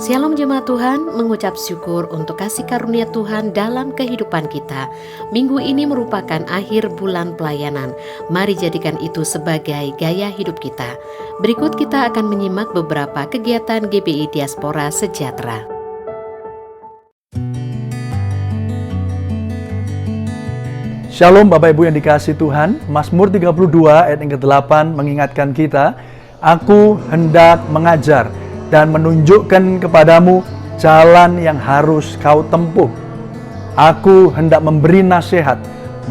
Shalom jemaat Tuhan, mengucap syukur untuk kasih karunia Tuhan dalam kehidupan kita. Minggu ini merupakan akhir bulan pelayanan. Mari jadikan itu sebagai gaya hidup kita. Berikut kita akan menyimak beberapa kegiatan GBI Diaspora Sejahtera. Shalom Bapak Ibu yang dikasihi Tuhan. Mazmur 32 ayat yang ke-8 mengingatkan kita, "Aku hendak mengajar dan menunjukkan kepadamu jalan yang harus kau tempuh. Aku hendak memberi nasihat,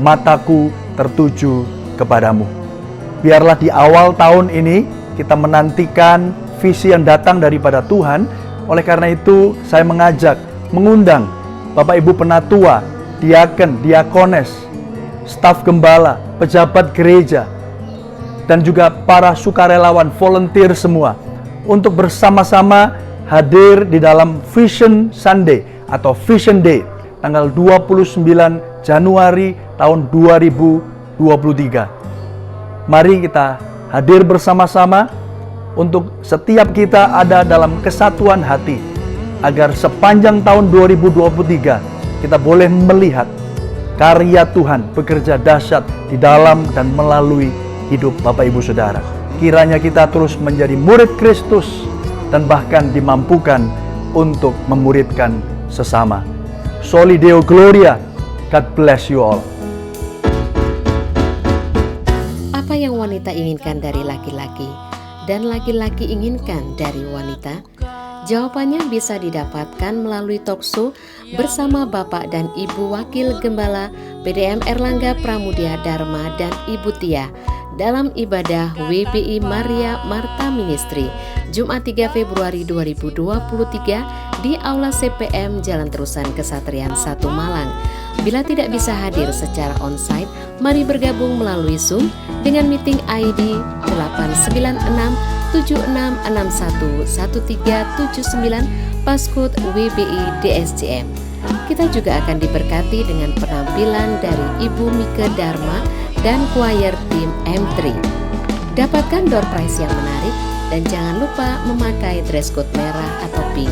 mataku tertuju kepadamu." Biarlah di awal tahun ini kita menantikan visi yang datang daripada Tuhan. Oleh karena itu saya mengundang Bapak Ibu penatua, diaken, diakones, staf gembala, pejabat gereja, dan juga para sukarelawan, volunteer semua, untuk bersama-sama hadir di dalam Vision Sunday atau Vision Day tanggal 29 Januari tahun 2023. Mari kita hadir bersama-sama untuk setiap kita ada dalam kesatuan hati, agar sepanjang tahun 2023 kita boleh melihat karya Tuhan bekerja dahsyat di dalam dan melalui hidup Bapak Ibu Saudara. Kiranya kita terus menjadi murid Kristus dan bahkan dimampukan untuk memuridkan sesama. Soli Deo Gloria. God bless you all. Apa yang wanita inginkan dari laki-laki dan laki-laki inginkan dari wanita? Jawabannya bisa didapatkan melalui talkshow bersama Bapak dan Ibu Wakil Gembala PDM Erlangga Pramudia Dharma dan Ibu Tia dalam ibadah WBI Maria Marta Ministry Jumat 3 Februari 2023 di Aula CPM Jalan Terusan Kesatrian 1 Malang. Bila tidak bisa hadir secara onsite, mari bergabung melalui Zoom dengan meeting ID 896-7661-1379 passcode WBI DSCM. Kita juga akan diberkati dengan penampilan dari Ibu Mika Dharma dan choir tim M3. Dapatkan door prize yang menarik dan jangan lupa memakai dress code merah atau pink.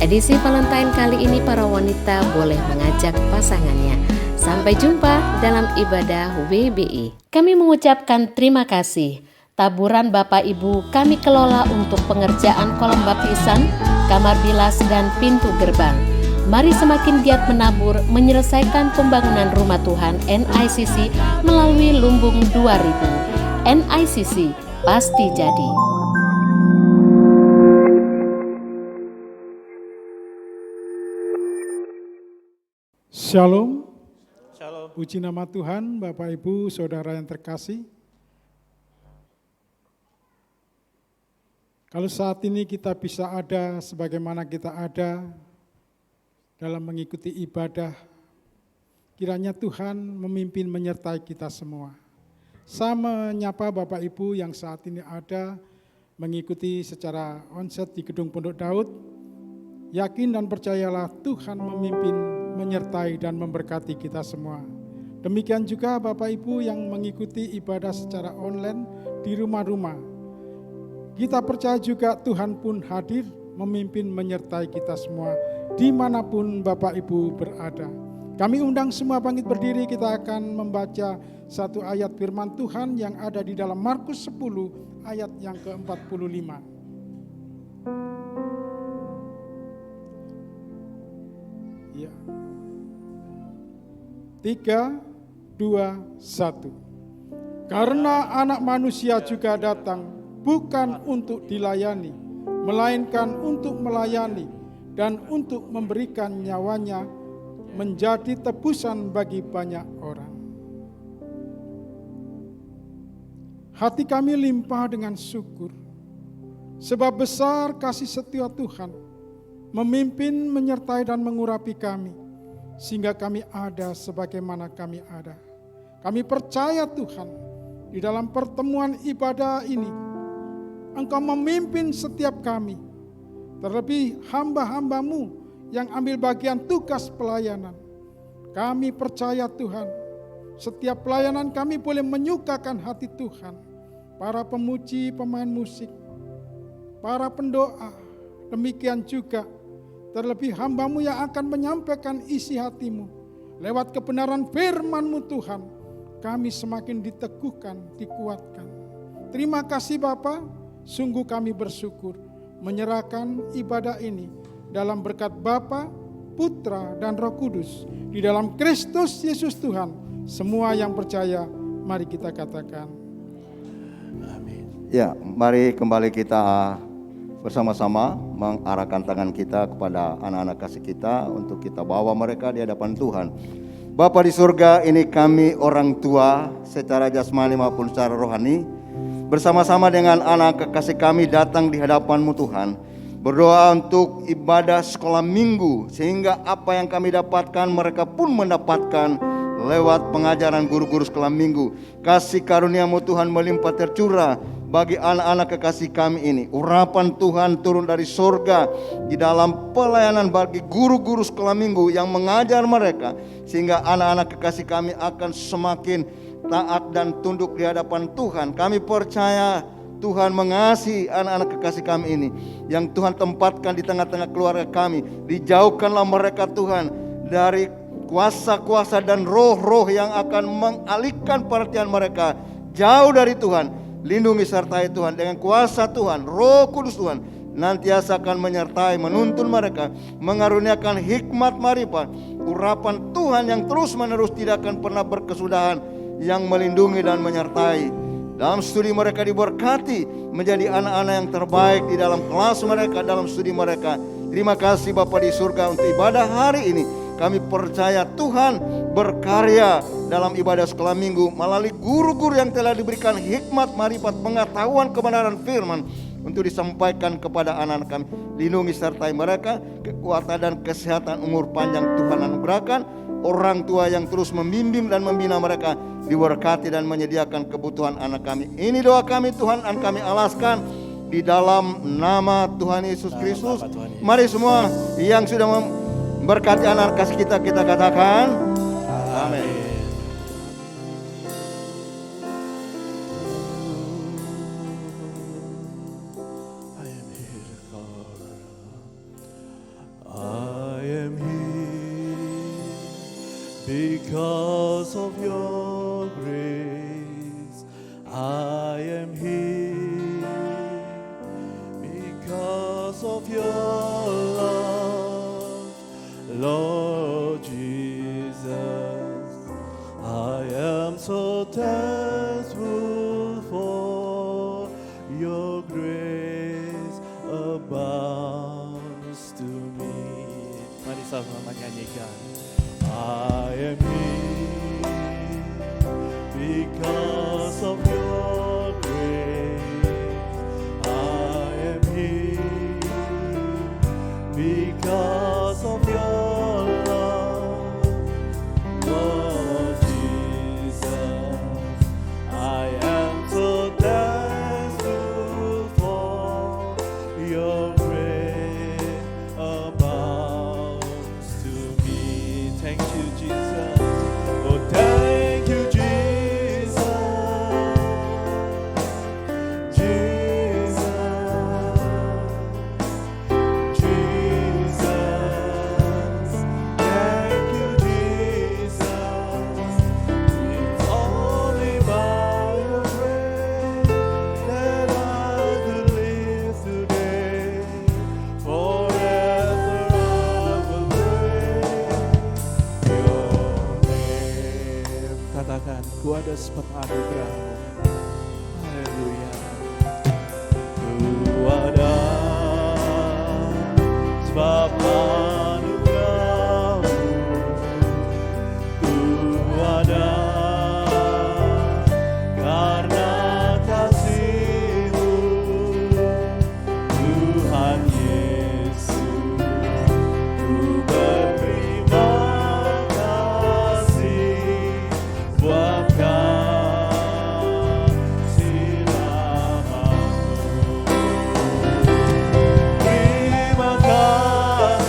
Edisi Valentine kali ini para wanita boleh mengajak pasangannya. Sampai jumpa dalam ibadah WBI. Kami mengucapkan terima kasih. Taburan Bapak Ibu kami kelola untuk pengerjaan kolam baptisan, kamar bilas dan pintu gerbang. Mari semakin giat menabur menyelesaikan pembangunan rumah Tuhan NICC melalui Lumbung 2000. NICC pasti jadi. Shalom. Shalom. Puji nama Tuhan, Bapak Ibu, Saudara yang terkasih. Kalau saat ini kita bisa ada sebagaimana kita ada dalam mengikuti ibadah, kiranya Tuhan memimpin menyertai kita semua. Saya menyapa Bapak Ibu yang saat ini ada mengikuti secara onsite di Gedung Pondok Daud. Yakin dan percayalah Tuhan memimpin, menyertai dan memberkati kita semua. Demikian juga Bapak Ibu yang mengikuti ibadah secara online di rumah-rumah. Kita percaya juga Tuhan pun hadir memimpin menyertai kita semua dimanapun Bapak Ibu berada. Kami undang semua bangkit berdiri, kita akan membaca satu ayat firman Tuhan yang ada di dalam Markus 10 ayat yang ke-45. Ya. 3, 2, 1. Karena anak manusia juga datang bukan untuk dilayani, melainkan untuk melayani dan untuk memberikan nyawanya menjadi tebusan bagi banyak orang. Hati kami limpah dengan syukur, sebab besar kasih setia Tuhan memimpin, menyertai dan mengurapi kami, sehingga kami ada sebagaimana kami ada. Kami percaya Tuhan, di dalam pertemuan ibadah ini, Engkau memimpin setiap kami, terlebih hamba-hamba-Mu yang ambil bagian tugas pelayanan. Kami percaya Tuhan, setiap pelayanan kami boleh menyukakan hati Tuhan. Para pemuji, pemain musik, para pendoa, demikian juga terlebih hamba-Mu yang akan menyampaikan isi hati-Mu. Lewat kebenaran firman-Mu Tuhan, kami semakin diteguhkan, dikuatkan. Terima kasih Bapa, sungguh kami bersyukur menyerahkan ibadah ini dalam berkat Bapa, Putra, dan Roh Kudus. Di dalam Kristus Yesus Tuhan, semua yang percaya, mari kita katakan. Amin. Ya, mari kembali kita bersama-sama mengarahkan tangan kita kepada anak-anak kasih kita untuk kita bawa mereka di hadapan Tuhan. Bapa di surga, ini kami orang tua secara jasmani maupun secara rohani, bersama-sama dengan anak kekasih kami datang di hadapan-Mu Tuhan. Berdoa untuk ibadah sekolah minggu, sehingga apa yang kami dapatkan mereka pun mendapatkan lewat pengajaran guru-guru sekolah minggu. Kasih karunia-Mu Tuhan melimpah tercurah bagi anak-anak kekasih kami ini. Urapan Tuhan turun dari sorga di dalam pelayanan bagi guru-guru sekolah minggu yang mengajar mereka, sehingga anak-anak kekasih kami akan semakin taat dan tunduk di hadapan Tuhan. Kami percaya Tuhan mengasihi anak-anak kekasih kami ini yang Tuhan tempatkan di tengah-tengah keluarga kami. Dijauhkanlah mereka Tuhan dari kuasa-kuasa dan roh-roh yang akan mengalihkan perhatian mereka jauh dari Tuhan. Lindungi sertai Tuhan dengan kuasa Tuhan, Roh Kudus Tuhan nantiasa akan menyertai, menuntun mereka, mengaruniakan hikmat marifat, urapan Tuhan yang terus menerus tidak akan pernah berkesudahan, yang melindungi dan menyertai. Dalam studi mereka diberkati menjadi anak-anak yang terbaik di dalam kelas mereka, dalam studi mereka. Terima kasih Bapa di surga untuk ibadah hari ini. Kami percaya Tuhan berkarya dalam ibadah sekolah minggu melalui guru-guru yang telah diberikan hikmat, marifat, pengetahuan kebenaran firman untuk disampaikan kepada anak-anak kami. Lindungi sertai mereka, kekuatan dan kesehatan umur panjang Tuhan anugerahkan. Orang tua yang terus membimbing dan membina mereka diberkati dan menyediakan kebutuhan anak kami. Ini doa kami Tuhan, dan kami alaskan di dalam nama Tuhan Yesus Kristus. Mari semua yang sudah memberkati anak kasih kita katakan amin. Because of your grace, I am here. Because of your love, Lord Jesus, I am so thankful for your grace abounds to me. Mari sama menyanyikan. I am here because of your grace. I am here because of your love, Lord Jesus. I am so thankful for your grace abounds to me. Thank you, Jesus. Oh, thank you, Jesus. Jesus. Jesus. Thank you, Jesus. It's only by your grace that I could live today. Forever I will praise your name. Katakan, ku ada sebab anugerah-Mu. Haleluya. Ku ada sebab anugerah-Mu. Ku ada karena kasih-Mu, Tuhan Yesus. Ku berterima kasih buat kasih lama-Mu. Terima kasih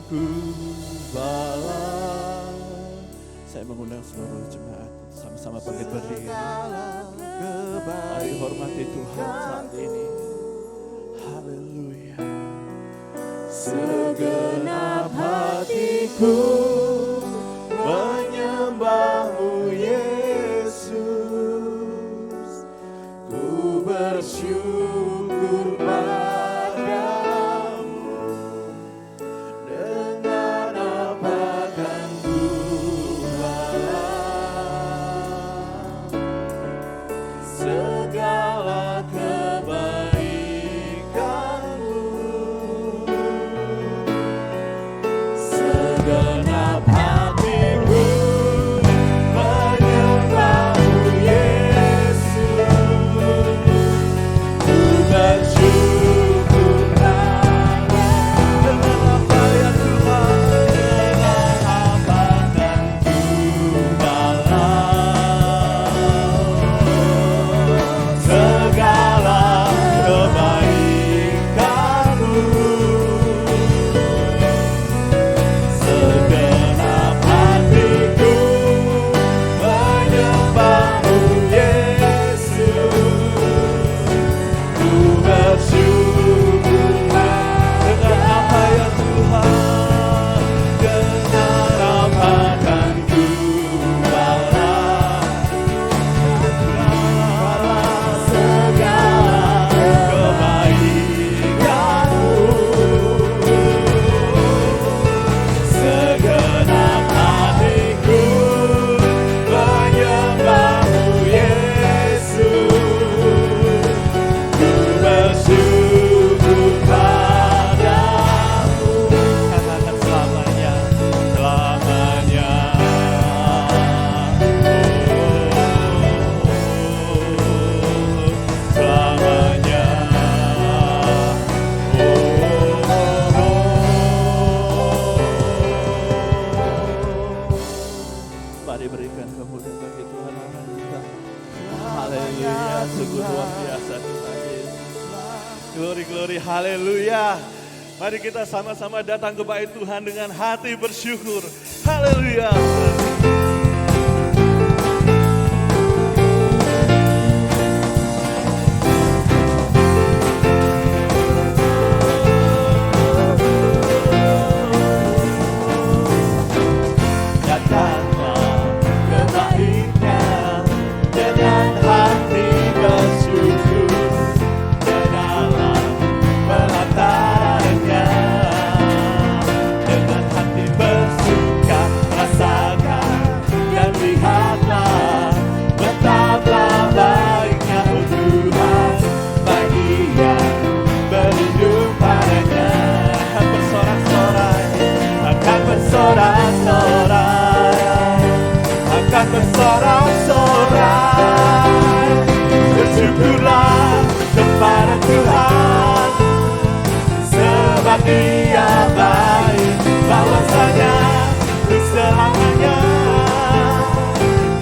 Gembala. Saya mengundang seluruh jemaat sama-sama bangkit berdiri. Mari hormati Tuhan saat ini. Haleluya. Segenap hatiku menyembah-Mu Yesus. Ku bersyukur padamu. Dengan apa kan ku balas segala kebaikan-Mu. Segenap hatiku menyembah-Mu Yesus. Ku bersyukur padamu. Dengan apa ya Tuhan, dengan apa kan ku balas segala kebaikan-Mu. Segenap hatiku menyembah-Mu Yesus. Ku bersyukur dengan apa ya Tuhan, dengan apa kan ku balas segala kebaikan-Mu. Segenap hatiku menyembah-Mu Yesus. Ku bersyukur padamu. Katakan selamanya, selamanya. Selamanya. Mari berikan kemuliaan bagi Tuhan Allah kita. Haleluya, sungguh luar biasa Tuhan Yesus. Glory, glory, haleluya. Mari kita sama-sama datang ke bait Tuhan dengan hati bersyukur. Haleluya. Datanglah ke bait-Nya dengan hati bersyukur, ke dalam pelataran-Nya dengan hati bersuka, rasakan dan lihatlah betapa baiknya Tuhan bagi yang berlindung padanya. Akan bersorak-sorai, akan bersorak-sorai, akan bersorak-sorai. Bersyukurlah kepada Tuhan, sebab Dia baik, bahwasanya untuk selamanya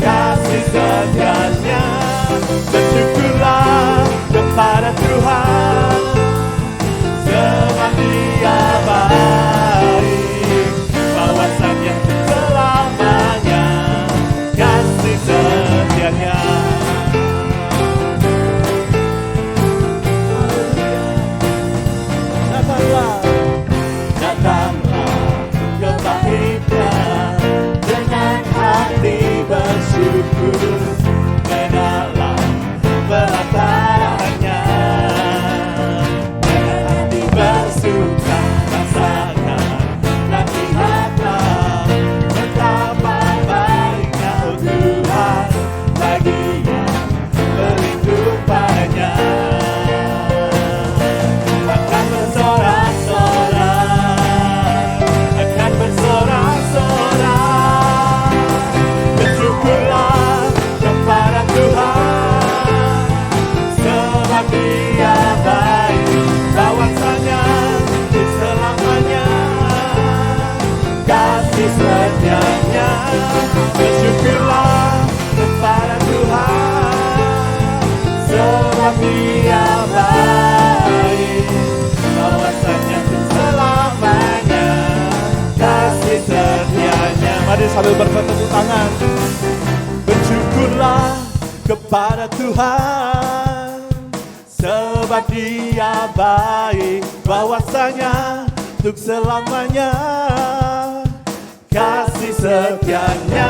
kasih setianya. Bersyukurlah kepada Tuhan, sebab Dia baik, bahwasanya selamanya kasih setianya. Datanglah, datanglah ke bait-Nya dengan hati bersyukur, ke dalam pelataran-Nya dengan hati bersuka, rasakan dan lihatlah betapa baiknya Tuhan bagi yang berlindung padanya. Akan bersorak-sorai, akan bersorak-sorai. Bersyukurlah kepada Tuhan, sebab Dia baik, bahwasanya untuk selamanya kasih setianya. Bersyukurlah kepada Tuhan, sebab Dia baik, bahwasanya untuk selamanya sambil bertepuk tangan. Bersyukurlah kepada Tuhan, sebab Dia baik, bahwasanya untuk selamanya kasih setianya.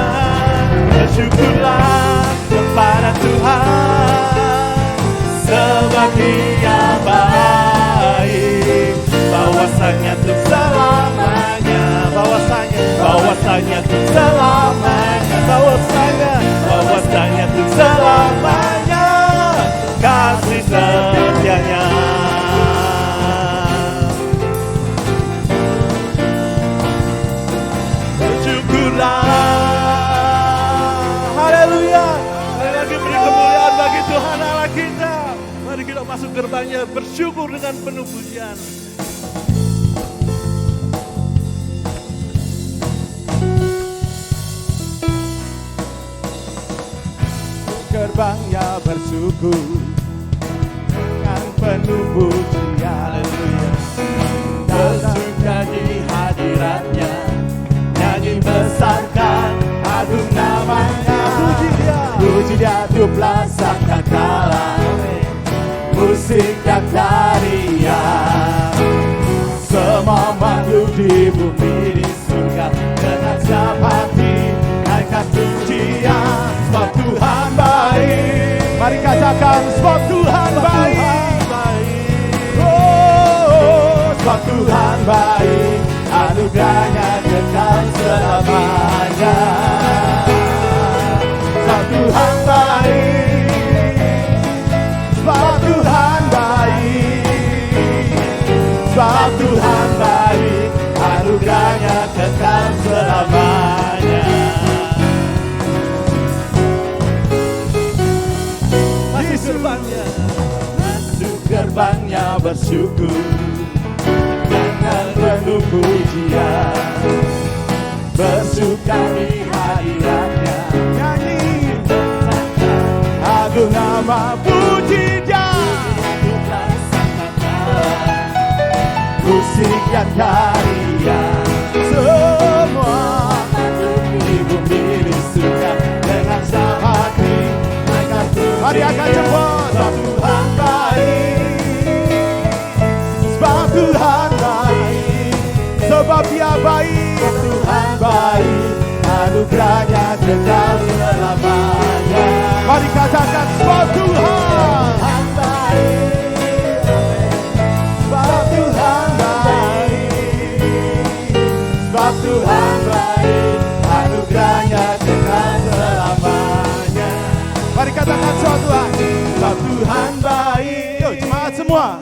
Bersyukurlah kepada Tuhan, sebab Dia baik, bahwasanya untuk selamanya, bahwasanya untuk selamanya, bahwasanya untuk selamanya kasih setianya. Bersyukurlah, haleluya. Sekali lagi beri kemuliaan bagi Tuhan Allah kita. Mari kita masuk gerbangnya bersyukur dengan penuh pujian. Gerbangnya bersyukur dengan penuh pujian. Bersuka di hadiratnya, nyanyi besarkan agung namanya. Puji Dia 12 sangkakala, musik dan tarian. Semua makhluk di bumi di surga dengan siap hati naikkan pujian. Sebab Tuhan baik, mari katakan sebab Tuhan baik. Oh, sebab Tuhan baik, anugerahnya kekal selamanya. Sebab Tuhan baik, sebab Tuhan baik, sebab Tuhan baik, anugerahnya kekal selamanya. Masuk gerbangnya bersyukur dengan penuh pujian. Bersuka di hadiratnya, nyanyi besarkan agung nama. Puji Dia, musik dan tarian. Semua di bumi di surga dengan sama hati. Mari akan cepat. Sebab Tuhan baik, sebab Tuhan baik, sebab Dia baik. Tuhan baik, anugerahnya kekal selamanya. Mari katakan sebab Tuhan baik, sebab Tuhan baik, sebab Tuhan baik, anugerahnya kekal selamanya. Mari katakan sebab Tuhan, sebab Tuhan baik. Yuk jemaat semua.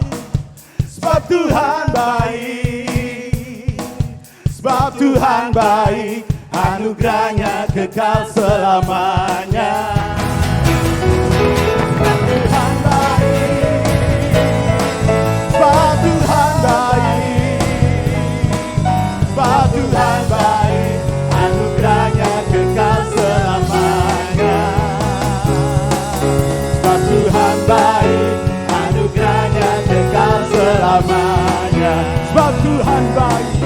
Sebab Tuhan baik, sebab Tuhan baik, anugerahnya kekal selamanya. Sebab Tuhan baik, sebab Tuhan baik, sebab Tuhan baik, anugerahnya kekal selamanya. Tuhan baik, anugerahnya kekal selamanya. Sebab Tuhan baik,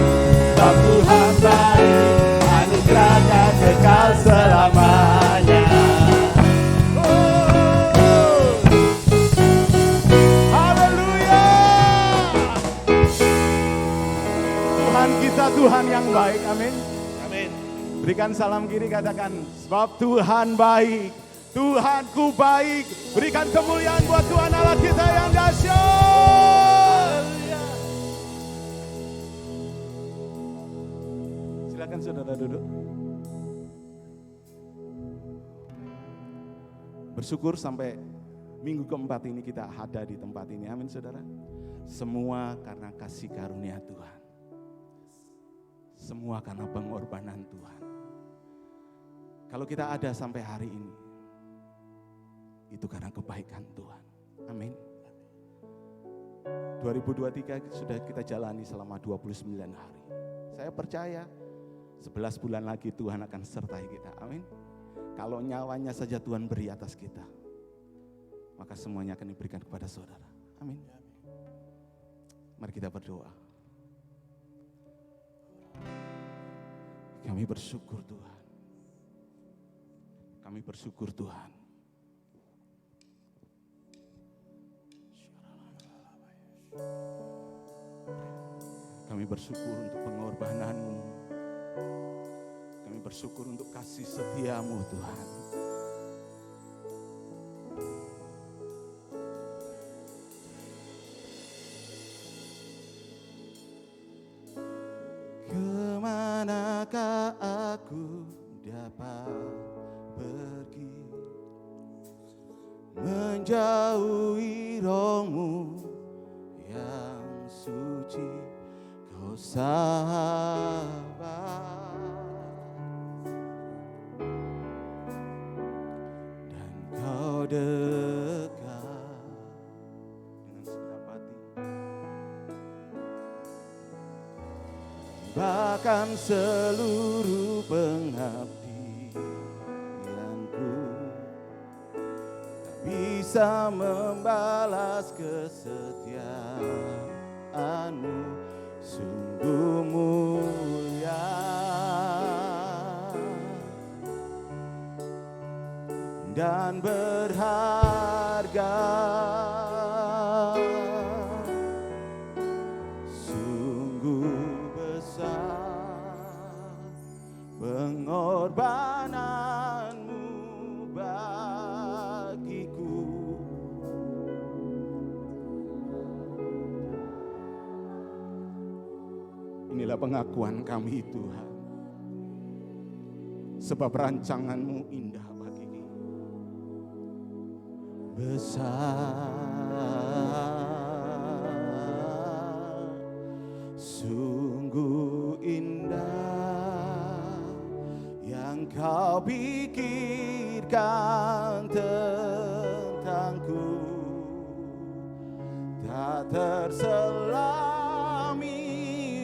sebab Tuhan baik, anugerahnya kekal selamanya. Oh, haleluya. Tuhan kita Tuhan yang baik, amin. Amin. Berikan salam kiri, katakan sebab Tuhan baik, Tuhanku baik. Berikan kemuliaan buat Tuhan Allah kita yang dahsyat. Silakan saudara duduk. Bersyukur sampai minggu keempat ini kita ada di tempat ini. Amin saudara. Semua karena kasih karunia Tuhan. Semua karena pengorbanan Tuhan. Kalau kita ada sampai hari ini, itu karena kebaikan Tuhan. Amin. 2023 sudah kita jalani selama 29 hari. Saya percaya 11 bulan lagi Tuhan akan sertai kita. Amin. Kalau nyawanya saja Tuhan beri atas kita, maka semuanya akan diberikan kepada saudara. Amin. Mari kita berdoa. Kami bersyukur Tuhan. Kami bersyukur Tuhan. Kami bersyukur untuk pengorbanan-Mu. Kami bersyukur untuk kasih setia-Mu Tuhan. Kemanakah aku dapat pergi, menjauhi roh-Mu yang suci, Kau sahabat, dan Kau dekat dengan segenap hati, bahkan seluruh pengabdianku tak bisa membalas kesetiaan-Mu, sungguh mulia dan berharga. Sungguh besar pengorbanan-Mu bagiku. Inilah pengakuan kami Tuhan, sebab rancangan-Mu indah bagi kami. Besar, sungguh indah yang Kau pikirkan tentangku, tak terselami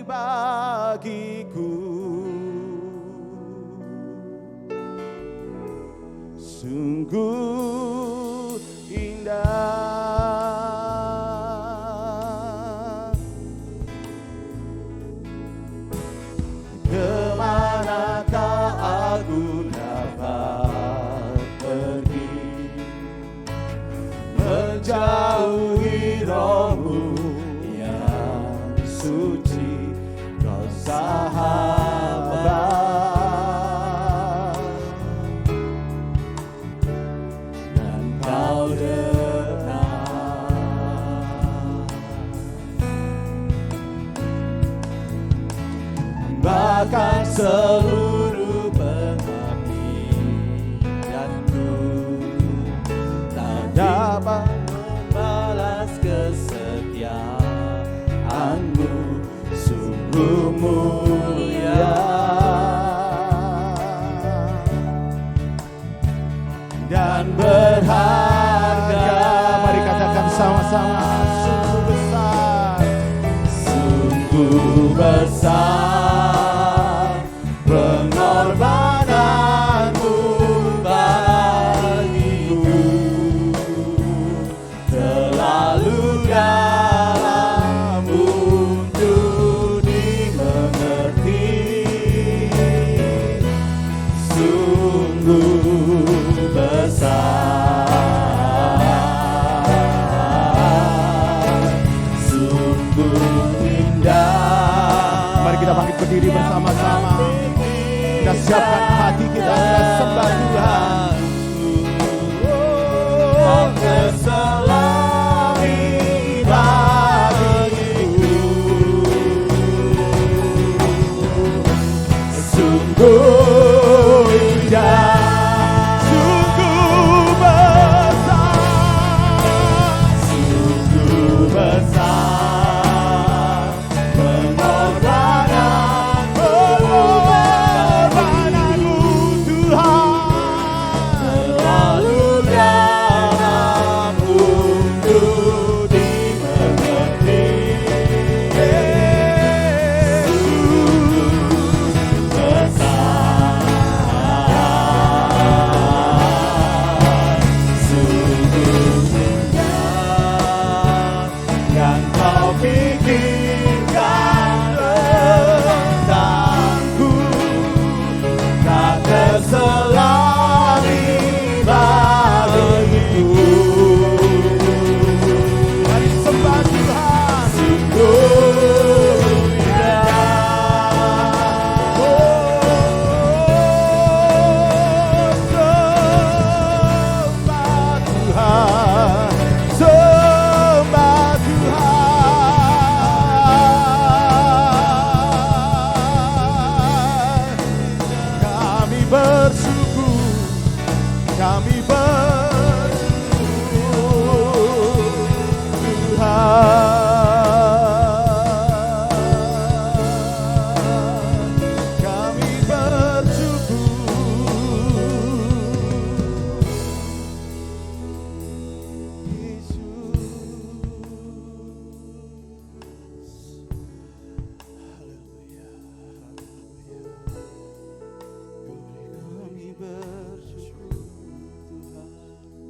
bagiku. Sungguh indah. Kemanakah aku dapat pergi, menjauhi roh-Mu yang suci, Kau sahabat, dan Kau dekat, bahkan seluruh pengabdianku tak dapat membalas kesetiaan-Mu, sungguh mulia dan berharga. Mari katakan sama-sama, sungguh besar, sungguh besar pengorbanan-Mu bagiku, terlalu dalam untuk dimengerti. Sungguh besar, sungguh indah. Mari kita bangkit berdiri bersama-sama. Kita siapkan hati kita, kita sembah Tuhan. Oh, terselami bagiku, sungguh indah, sungguh besar, sungguh besar pengorbanan-Mu Tuhan, terlalu dalam untuk dimengerti. Sungguh besar bersyukur, kami bersyukur Tuhan, kami bersyukur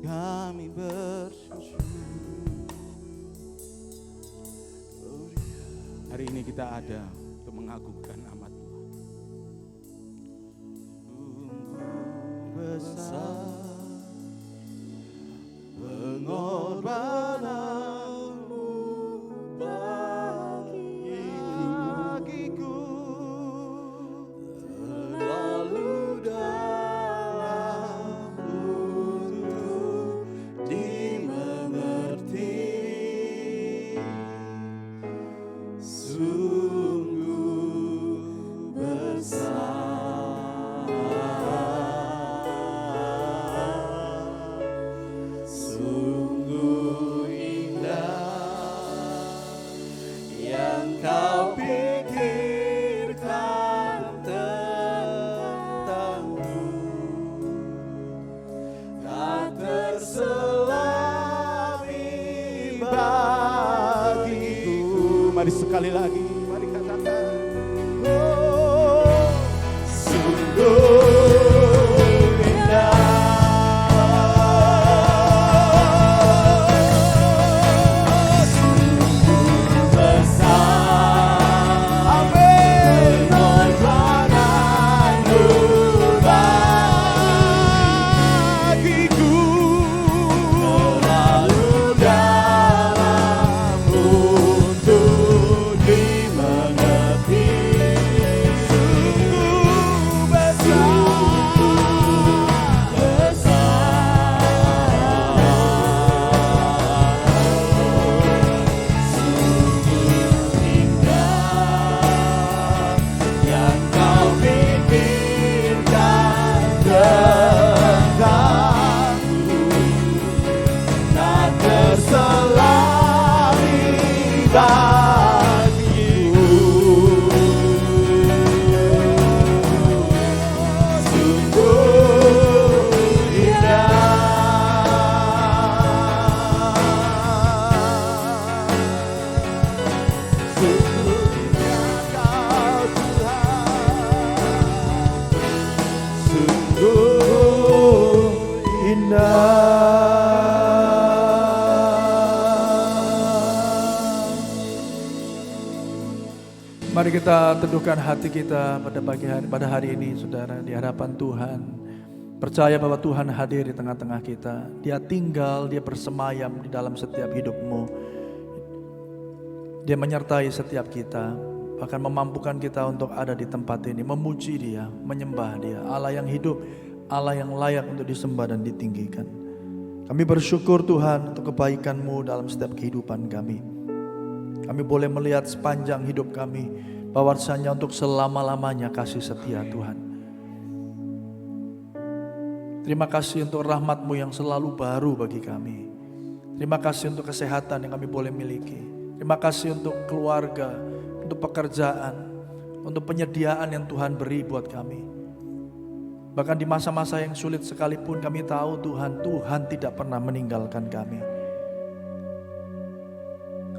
kami bersyukur. Hari ini kita ada untuk mengagungkan nama Tuhan. Sungguh besar pengorbananmu bagiku, terlalu dalam untuk dimengerti. Sungguh besar, sungguh indah yang kau pikirkan tentangku, tak terselami bagiku. Mari sekali lagi, mari katakan, oh, sungguh indah. Mari kita teduhkan hati kita pada hari ini, saudara, di hadapan Tuhan. Percaya bahwa Tuhan hadir di tengah-tengah kita. Dia tinggal, Dia bersemayam di dalam setiap hidupmu. Dia menyertai setiap kita, bahkan memampukan kita untuk ada di tempat ini, memuji Dia, menyembah Dia, Allah yang hidup, Allah yang layak untuk disembah dan ditinggikan. Kami bersyukur Tuhan untuk kebaikan-Mu dalam setiap kehidupan kami. Kami boleh melihat sepanjang hidup kami bahwasanya untuk selama-lamanya kasih setia Tuhan. Terima kasih untuk rahmat-Mu yang selalu baru bagi kami. Terima kasih untuk kesehatan yang kami boleh miliki. Terima kasih untuk keluarga, untuk pekerjaan, untuk penyediaan yang Tuhan beri buat kami. Bahkan di masa-masa yang sulit sekalipun kami tahu Tuhan tidak pernah meninggalkan kami.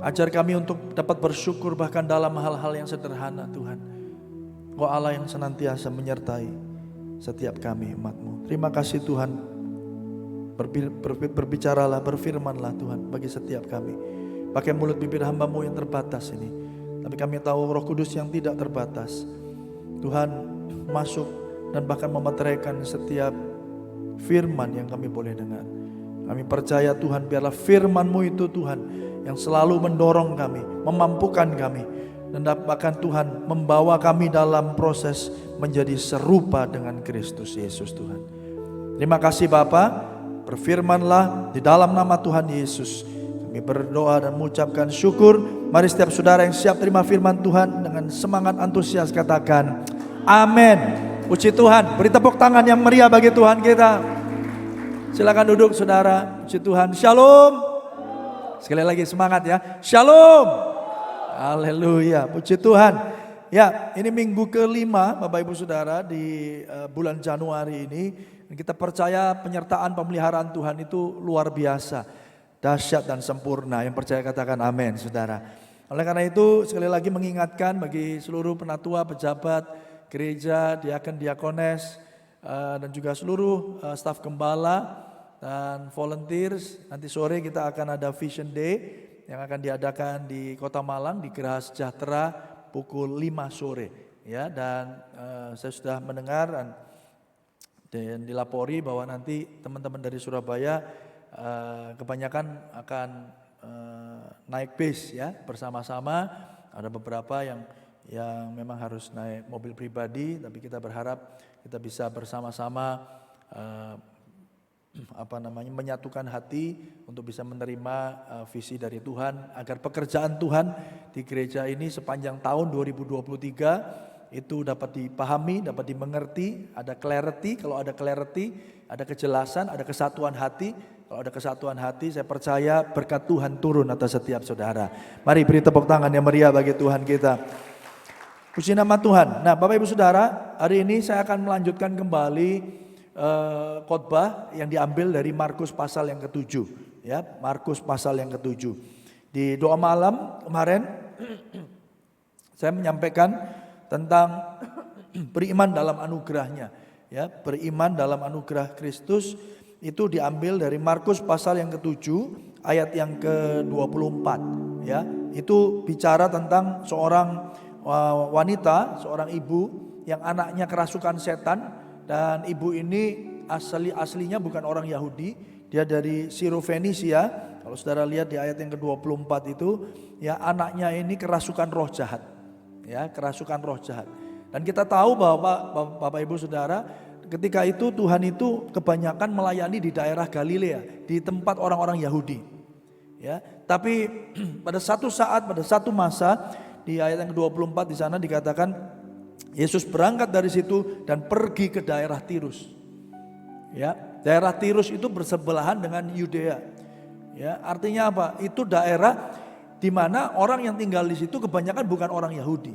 Ajar kami untuk dapat bersyukur bahkan dalam hal-hal yang sederhana Tuhan. Engkau Allah yang senantiasa menyertai setiap kami umat-Mu. Terima kasih Tuhan. Berbicaralah, berfirmanlah Tuhan bagi setiap kami. Pakai mulut bibir hamba-Mu yang terbatas ini. Tapi kami tahu Roh Kudus yang tidak terbatas. Tuhan masuk dan bahkan memeteraikan setiap firman yang kami boleh dengar. Kami percaya Tuhan, biarlah firman-Mu itu Tuhan yang selalu mendorong kami, memampukan kami, dan bahkan Tuhan membawa kami dalam proses menjadi serupa dengan Kristus Yesus Tuhan. Terima kasih Bapa, berfirmanlah di dalam nama Tuhan Yesus. Kami berdoa dan mengucapkan syukur. Mari setiap saudara yang siap terima firman Tuhan dengan semangat antusias katakan amin. Puji Tuhan, beri tepuk tangan yang meriah bagi Tuhan kita. Silakan duduk saudara, puji Tuhan. Shalom. Sekali lagi semangat ya, shalom. Haleluya, puji Tuhan. Ya, ini minggu kelima Bapak Ibu Saudara di bulan Januari ini. Kita percaya penyertaan pemeliharaan Tuhan itu luar biasa, dahsyat dan sempurna. Yang percaya katakan amin saudara. Oleh karena itu sekali lagi mengingatkan bagi seluruh penatua, pejabat gereja, diaken, diakones, dan juga seluruh staf gembala dan volunteers. Nanti sore kita akan ada Vision Day yang akan diadakan di Kota Malang di Geraha Sejahtera pukul 5 sore. Ya, dan saya sudah mendengar dan dilapori bahwa nanti teman-teman dari Surabaya kebanyakan akan naik bis ya bersama-sama. Ada beberapa yang memang harus naik mobil pribadi, tapi kita berharap kita bisa bersama-sama menyatukan hati untuk bisa menerima visi dari Tuhan agar pekerjaan Tuhan di gereja ini sepanjang tahun 2023 itu dapat dipahami, dapat dimengerti, ada clarity. Kalau ada clarity, ada kejelasan, ada kesatuan hati. Kalau ada kesatuan hati, saya percaya berkat Tuhan turun atas setiap saudara. Mari beri tepuk tangan yang meriah bagi Tuhan kita. Puji nama Tuhan. Nah, Bapak Ibu Saudara, hari ini saya akan melanjutkan kembali khotbah yang diambil dari Markus pasal yang ke-7. Ya, Markus pasal yang ke-7. Di doa malam kemarin saya menyampaikan tentang beriman dalam anugerahnya. Ya, beriman dalam anugerah Kristus itu diambil dari Markus pasal yang ke-7 ayat yang ke-24. Ya, itu bicara tentang seorang wanita, seorang ibu yang anaknya kerasukan setan, dan ibu ini aslinya bukan orang Yahudi, dia dari Sirofenisia. Kalau saudara lihat di ayat yang ke-24 itu, ya anaknya ini kerasukan roh jahat. Ya, kerasukan roh jahat. Dan kita tahu bahwa Bapak Ibu Saudara, ketika itu Tuhan itu kebanyakan melayani di daerah Galilea, di tempat orang-orang Yahudi. Ya, tapi pada satu saat, pada satu masa di ayat yang ke-24 di sana dikatakan Yesus berangkat dari situ dan pergi ke daerah Tirus. Ya, daerah Tirus itu bersebelahan dengan Yudea. Ya, artinya apa? Itu daerah di mana orang yang tinggal di situ kebanyakan bukan orang Yahudi.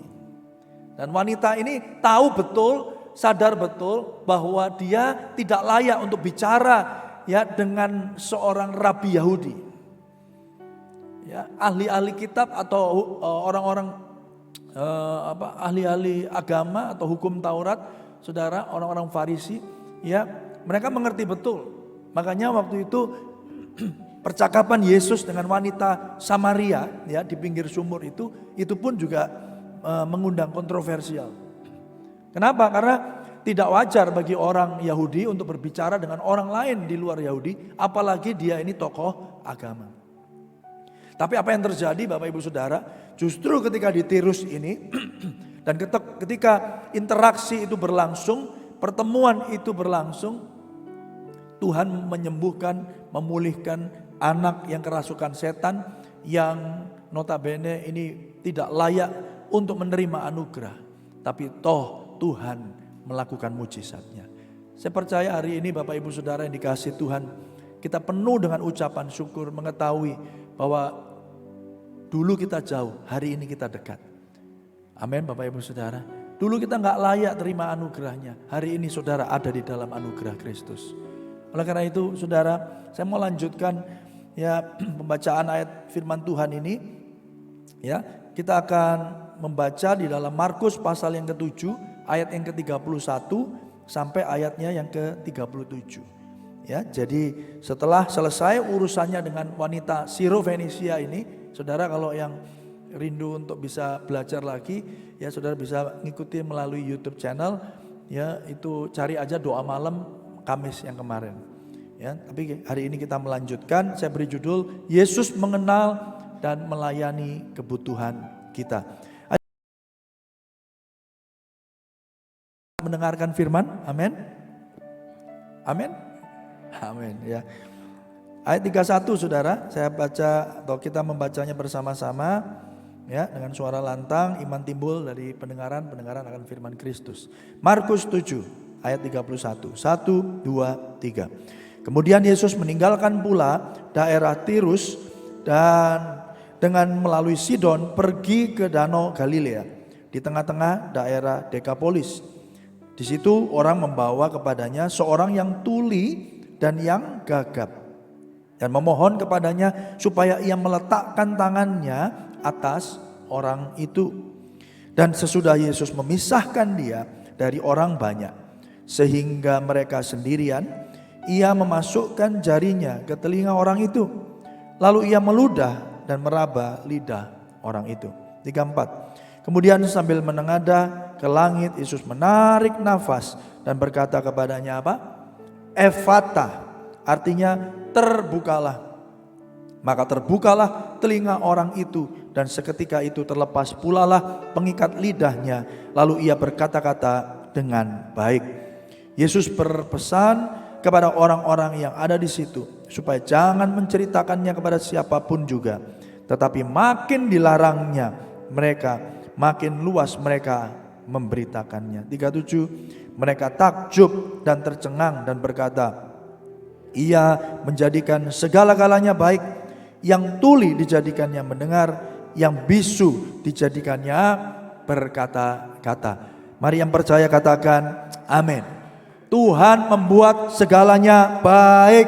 Dan wanita ini tahu betul, sadar betul bahwa dia tidak layak untuk bicara ya dengan seorang rabi Yahudi. Ya, ahli-ahli kitab atau orang-orang ahli-ahli agama atau hukum Taurat, saudara, orang-orang Farisi, ya mereka mengerti betul. Makanya waktu itu percakapan Yesus dengan wanita Samaria ya di pinggir sumur itu pun juga mengundang kontroversial. Kenapa? Karena tidak wajar bagi orang Yahudi untuk berbicara dengan orang lain di luar Yahudi, apalagi dia ini tokoh agama. Tapi apa yang terjadi Bapak Ibu Saudara, justru ketika di Tirus ini dan ketika interaksi itu berlangsung, pertemuan itu berlangsung, Tuhan menyembuhkan, memulihkan anak yang kerasukan setan yang notabene ini tidak layak untuk menerima anugerah. Tapi toh Tuhan melakukan mujizatnya. Saya percaya hari ini Bapak Ibu Saudara yang dikasihi Tuhan, kita penuh dengan ucapan syukur, mengetahui bahwa dulu kita jauh, hari ini kita dekat. Amin Bapak Ibu Saudara. Dulu kita gak layak terima anugerahnya, hari ini saudara ada di dalam anugerah Kristus. Oleh karena itu saudara, saya mau lanjutkan ya pembacaan ayat firman Tuhan ini. Ya, kita akan membaca di dalam Markus pasal yang ke-7 ayat yang ke-31 sampai ayatnya yang ke-37. Ya, jadi setelah selesai urusannya dengan wanita Sirofenisia ini, saudara kalau yang rindu untuk bisa belajar lagi, ya saudara bisa ngikuti melalui YouTube channel, ya itu cari aja doa malam Kamis yang kemarin. Ya, tapi hari ini kita melanjutkan. Saya beri judul Yesus mengenal dan melayani kebutuhan kita. Mendengarkan firman, amin. Amin. Amin ya. Ayat 31 saudara, saya baca atau kita membacanya bersama-sama. Ya, dengan suara lantang iman timbul dari pendengaran akan firman Kristus. Markus 7 ayat 31. 1, 2, 3. Kemudian Yesus meninggalkan pula daerah Tirus dan dengan melalui Sidon pergi ke danau Galilea di tengah-tengah daerah Dekapolis. Di situ orang membawa kepadanya seorang yang tuli dan yang gagap dan memohon kepadanya supaya ia meletakkan tangannya atas orang itu. Dan sesudah Yesus memisahkan dia dari orang banyak sehingga mereka sendirian, ia memasukkan jarinya ke telinga orang itu. Lalu ia meludah dan meraba lidah orang itu. 34. Kemudian sambil menengadah ke langit, Yesus menarik nafas dan berkata kepadanya apa? Ephata, artinya terbukalah. Maka terbukalah telinga orang itu dan seketika itu terlepas pulalah pengikat lidahnya. Lalu ia berkata-kata dengan baik. Yesus berpesan kepada orang-orang yang ada di situ supaya jangan menceritakannya kepada siapapun juga. Tetapi makin dilarangnya mereka, makin luas mereka memberitakannya. 37. Mereka takjub dan tercengang dan berkata, ia menjadikan segala-galanya baik. Yang tuli dijadikannya mendengar, yang bisu dijadikannya berkata-kata. Mari yang percaya katakan amin. Tuhan membuat segalanya baik.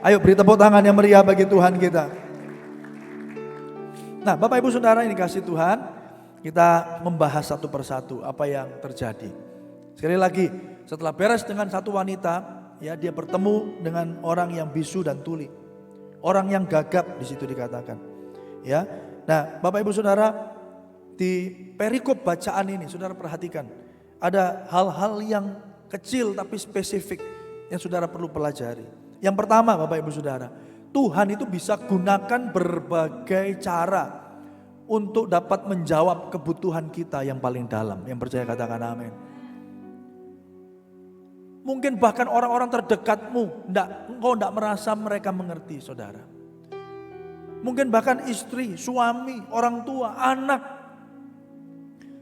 Ayo beri tepuk tangan yang meriah bagi Tuhan kita. Nah, Bapak Ibu Saudara yang dikasihi Tuhan, kita membahas satu persatu apa yang terjadi. Sekali lagi, setelah beres dengan satu wanita, ya dia bertemu dengan orang yang bisu dan tuli. Orang yang gagap di situ dikatakan. Ya. Nah, Bapak Ibu Saudara, di perikop bacaan ini Saudara perhatikan, ada hal-hal yang kecil tapi spesifik yang Saudara perlu pelajari. Yang pertama Bapak Ibu Saudara, Tuhan itu bisa gunakan berbagai cara untuk dapat menjawab kebutuhan kita yang paling dalam. Yang percaya katakan amin. Mungkin bahkan orang-orang terdekatmu, engkau tidak merasa mereka mengerti saudara. Mungkin bahkan istri, suami, orang tua, anak.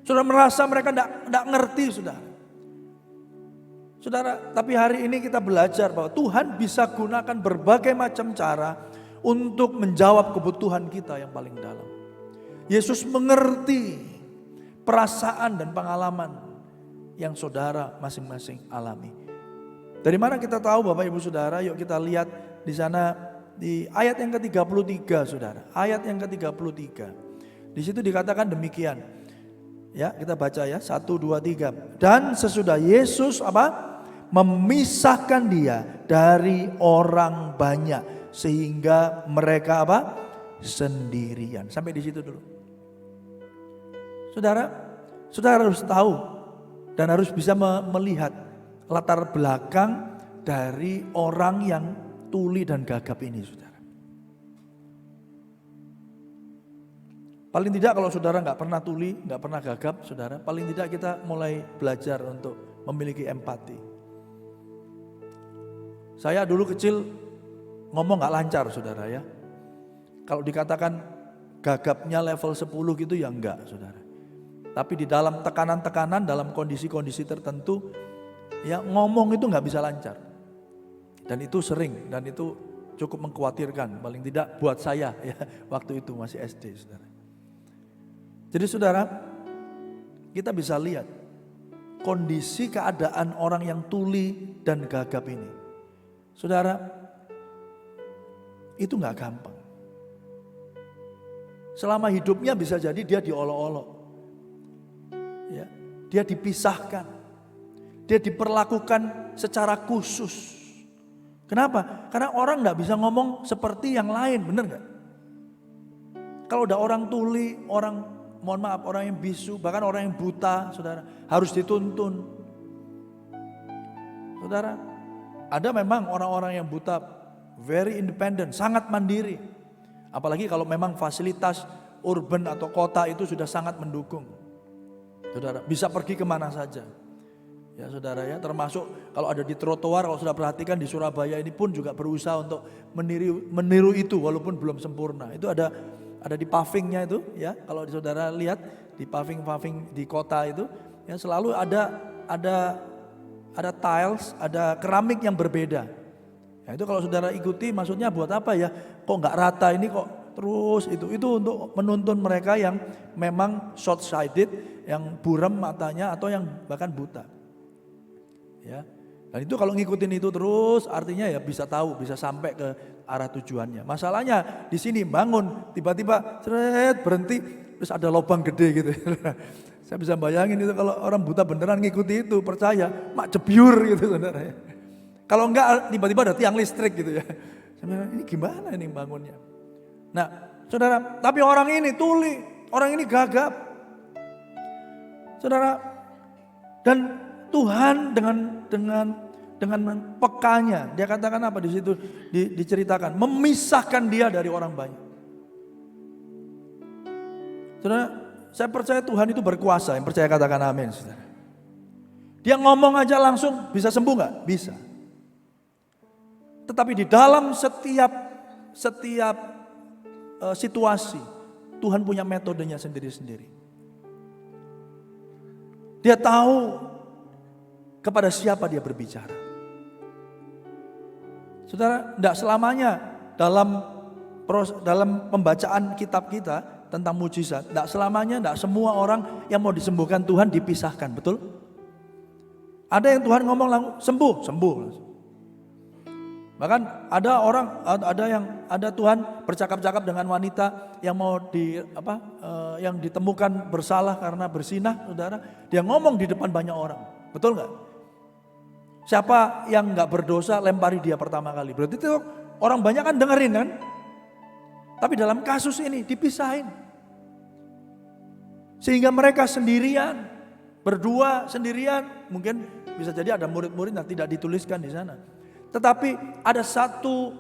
Saudara merasa mereka tidak ngerti saudara. Saudara, tapi hari ini kita belajar bahwa Tuhan bisa gunakan berbagai macam cara untuk menjawab kebutuhan kita yang paling dalam. Yesus mengerti perasaan dan pengalaman yang saudara masing-masing alami. Dari mana kita tahu Bapak Ibu Saudara? Yuk kita lihat di sana di ayat yang ke-33 Saudara. Ayat yang ke-33. Di situ dikatakan demikian. Ya, kita baca ya. 1, 2, 3. Dan sesudah Yesus apa? Memisahkan dia dari orang banyak sehingga mereka apa? Sendirian. Sampai di situ dulu. Saudara harus tahu dan harus bisa melihat latar belakang dari orang yang tuli dan gagap ini, saudara. Paling tidak kalau saudara nggak pernah tuli, nggak pernah gagap, saudara, paling tidak kita mulai belajar untuk memiliki empati. Saya dulu kecil ngomong nggak lancar, saudara ya. Kalau dikatakan gagapnya level 10 gitu ya enggak, saudara. Tapi di dalam tekanan-tekanan, dalam kondisi-kondisi tertentu, ya ngomong itu nggak bisa lancar. Dan itu sering, dan itu cukup mengkhawatirkan, paling tidak buat saya ya waktu itu masih SD, saudara. Jadi saudara, kita bisa lihat kondisi keadaan orang yang tuli dan gagap ini. Saudara, itu nggak gampang. Selama hidupnya bisa jadi dia diolok-olok, ya, dia dipisahkan, dia diperlakukan secara khusus. Kenapa? Karena orang nggak bisa ngomong seperti yang lain, bener nggak? Kalau udah orang tuli, orang yang bisu, bahkan orang yang buta, saudara, harus dituntun. Saudara, ada memang orang-orang yang buta, very independent, sangat mandiri. Apalagi kalau memang fasilitas urban atau kota itu sudah sangat mendukung. Saudara, bisa pergi kemana saja. Ya saudara ya, termasuk kalau ada di trotoar, kalau sudah perhatikan di Surabaya ini pun juga berusaha untuk meniru itu walaupun belum sempurna. Itu ada ada di pavingnya itu ya. Kalau saudara lihat di paving di kota itu ya, selalu ada tiles, ada keramik yang berbeda. Ya, itu kalau saudara ikuti maksudnya buat apa ya? Kok nggak rata ini kok terus itu untuk menuntun mereka yang memang short sighted, yang buram matanya atau yang bahkan buta. Ya. Dan itu kalau ngikutin itu terus artinya ya bisa tahu, bisa sampai ke arah tujuannya. Masalahnya di sini bangun tiba-tiba berhenti terus ada lubang gede gitu. Saya bisa bayangin itu kalau orang buta beneran ngikuti itu, percaya mak jebyur gitu saudara ya. Kalau enggak tiba-tiba ada tiang listrik gitu ya. Saya bilang, ini gimana ini bangunnya? Nah saudara, tapi orang ini tuli, orang ini gagap. Saudara, dan Tuhan dengan pekanya, dia katakan apa di situ diceritakan, memisahkan dia dari orang banyak. Saudara, saya percaya Tuhan itu berkuasa, yang percaya katakan amin. Saudara. Dia ngomong aja langsung bisa sembuh nggak? Bisa. Tetapi di dalam setiap situasi, Tuhan punya metodenya sendiri-sendiri. Dia tahu kepada siapa dia berbicara. Saudara, tidak selamanya dalam pembacaan kitab kita tentang mujizat, tidak selamanya, tidak semua orang yang mau disembuhkan Tuhan dipisahkan, betul? Ada yang Tuhan ngomong langsung sembuh. Bahkan ada Tuhan bercakap-cakap dengan wanita yang mau yang ditemukan bersalah karena berzinah, saudara. Dia ngomong di depan banyak orang, betul nggak? Siapa yang nggak berdosa lempari dia pertama kali. Berarti itu orang banyak kan dengerin kan? Tapi dalam kasus ini dipisahin. Sehingga mereka sendirian, berdua sendirian, mungkin bisa jadi ada murid-murid yang tidak dituliskan di sana. Tetapi ada satu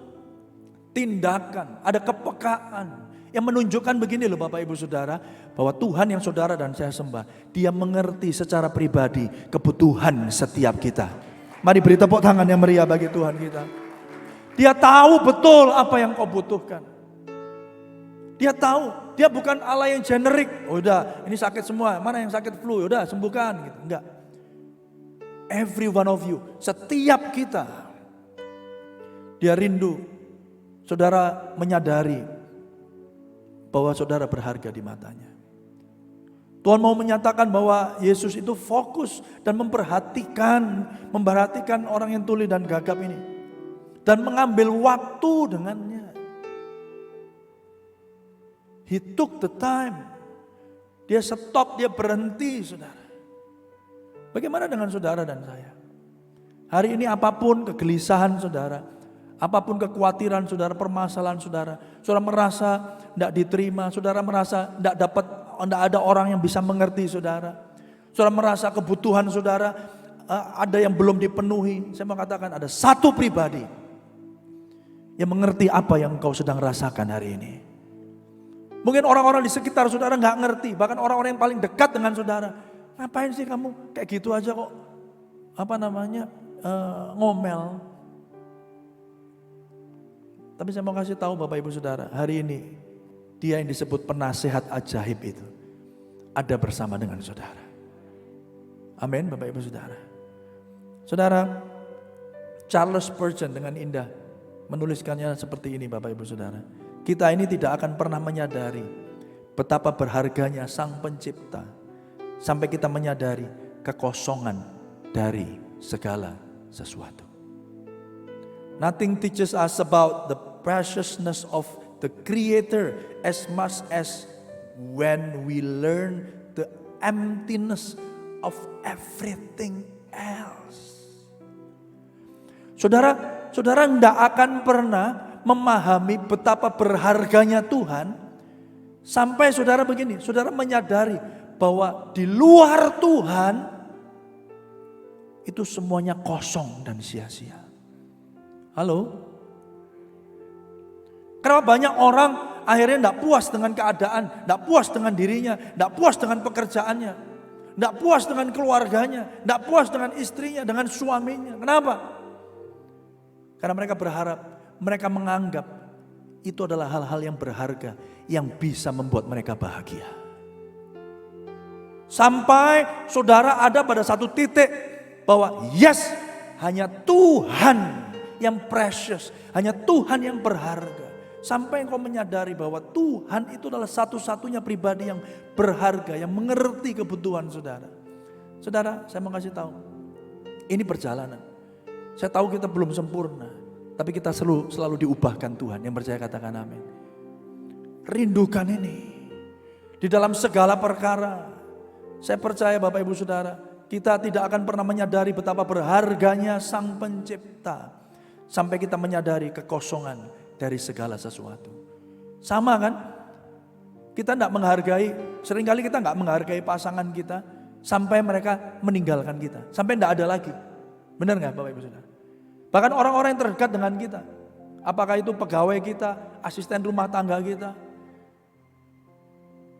tindakan, ada kepekaan yang menunjukkan begini loh Bapak Ibu Saudara, bahwa Tuhan yang saudara dan saya sembah, Dia mengerti secara pribadi kebutuhan setiap kita. Mari beri tepuk tangan yang meriah bagi Tuhan kita. Dia tahu betul apa yang kau butuhkan. Dia tahu, dia bukan Allah yang generik. Oh udah, ini sakit semua, mana yang sakit flu, udah sembuhkan gitu. Enggak. Every one of you, setiap kita, dia rindu saudara menyadari bahwa saudara berharga di matanya. Tuhan mau menyatakan bahwa Yesus itu fokus dan memperhatikan orang yang tuli dan gagap ini. Dan mengambil waktu dengannya. He took the time. Dia stop, dia berhenti saudara. Bagaimana dengan saudara dan saya? Hari ini apapun kegelisahan saudara, apapun kekhawatiran saudara, permasalahan saudara, saudara merasa tidak diterima, saudara merasa tidak ada orang yang bisa mengerti saudara, saudara merasa kebutuhan saudara ada yang belum dipenuhi. Saya mau katakan ada satu pribadi yang mengerti apa yang kau sedang rasakan hari ini. Mungkin orang-orang di sekitar saudara nggak ngerti, bahkan orang-orang yang paling dekat dengan saudara. Ngapain sih kamu kayak gitu aja kok? Ngomel. Tapi saya mau kasih tahu Bapak Ibu Saudara, hari ini Dia yang disebut penasihat ajaib itu ada bersama dengan saudara. Amin Bapak Ibu Saudara. Saudara, Charles Spurgeon dengan indah menuliskannya seperti ini Bapak Ibu Saudara. Kita ini tidak akan pernah menyadari betapa berharganya Sang Pencipta sampai kita menyadari kekosongan dari segala sesuatu. Nothing teaches us about the preciousness of the Creator as much as when we learn the emptiness of everything else. Saudara tidak akan pernah memahami betapa berharganya Tuhan sampai saudara begini, saudara menyadari bahwa di luar Tuhan itu semuanya kosong dan sia-sia. Halo? Kenapa banyak orang akhirnya tidak puas dengan keadaan, tidak puas dengan dirinya, tidak puas dengan pekerjaannya, tidak puas dengan keluarganya, tidak puas dengan istrinya, dengan suaminya. Kenapa? Karena mereka berharap, mereka menganggap itu adalah hal-hal yang berharga yang bisa membuat mereka bahagia. Sampai saudara ada pada satu titik bahwa yes, hanya Tuhan yang precious, hanya Tuhan yang berharga. Sampai engkau menyadari bahwa Tuhan itu adalah satu-satunya pribadi yang berharga, yang mengerti kebutuhan saudara. Saudara, saya mau kasih tahu, ini perjalanan. Saya tahu kita belum sempurna, tapi kita selalu diubahkan Tuhan. Yang percaya katakan amin. Rindukan ini. Di dalam segala perkara, saya percaya Bapak Ibu Saudara, kita tidak akan pernah menyadari betapa berharganya Sang Pencipta. Sampai kita menyadari kekosongan dari segala sesuatu. Sama kan? Kita tidak menghargai, seringkali kita nggak menghargai pasangan kita sampai mereka meninggalkan kita. Sampai tidak ada lagi. Benar nggak Bapak Ibu Saudara? Bahkan orang-orang yang terdekat dengan kita. Apakah itu pegawai kita, asisten rumah tangga kita.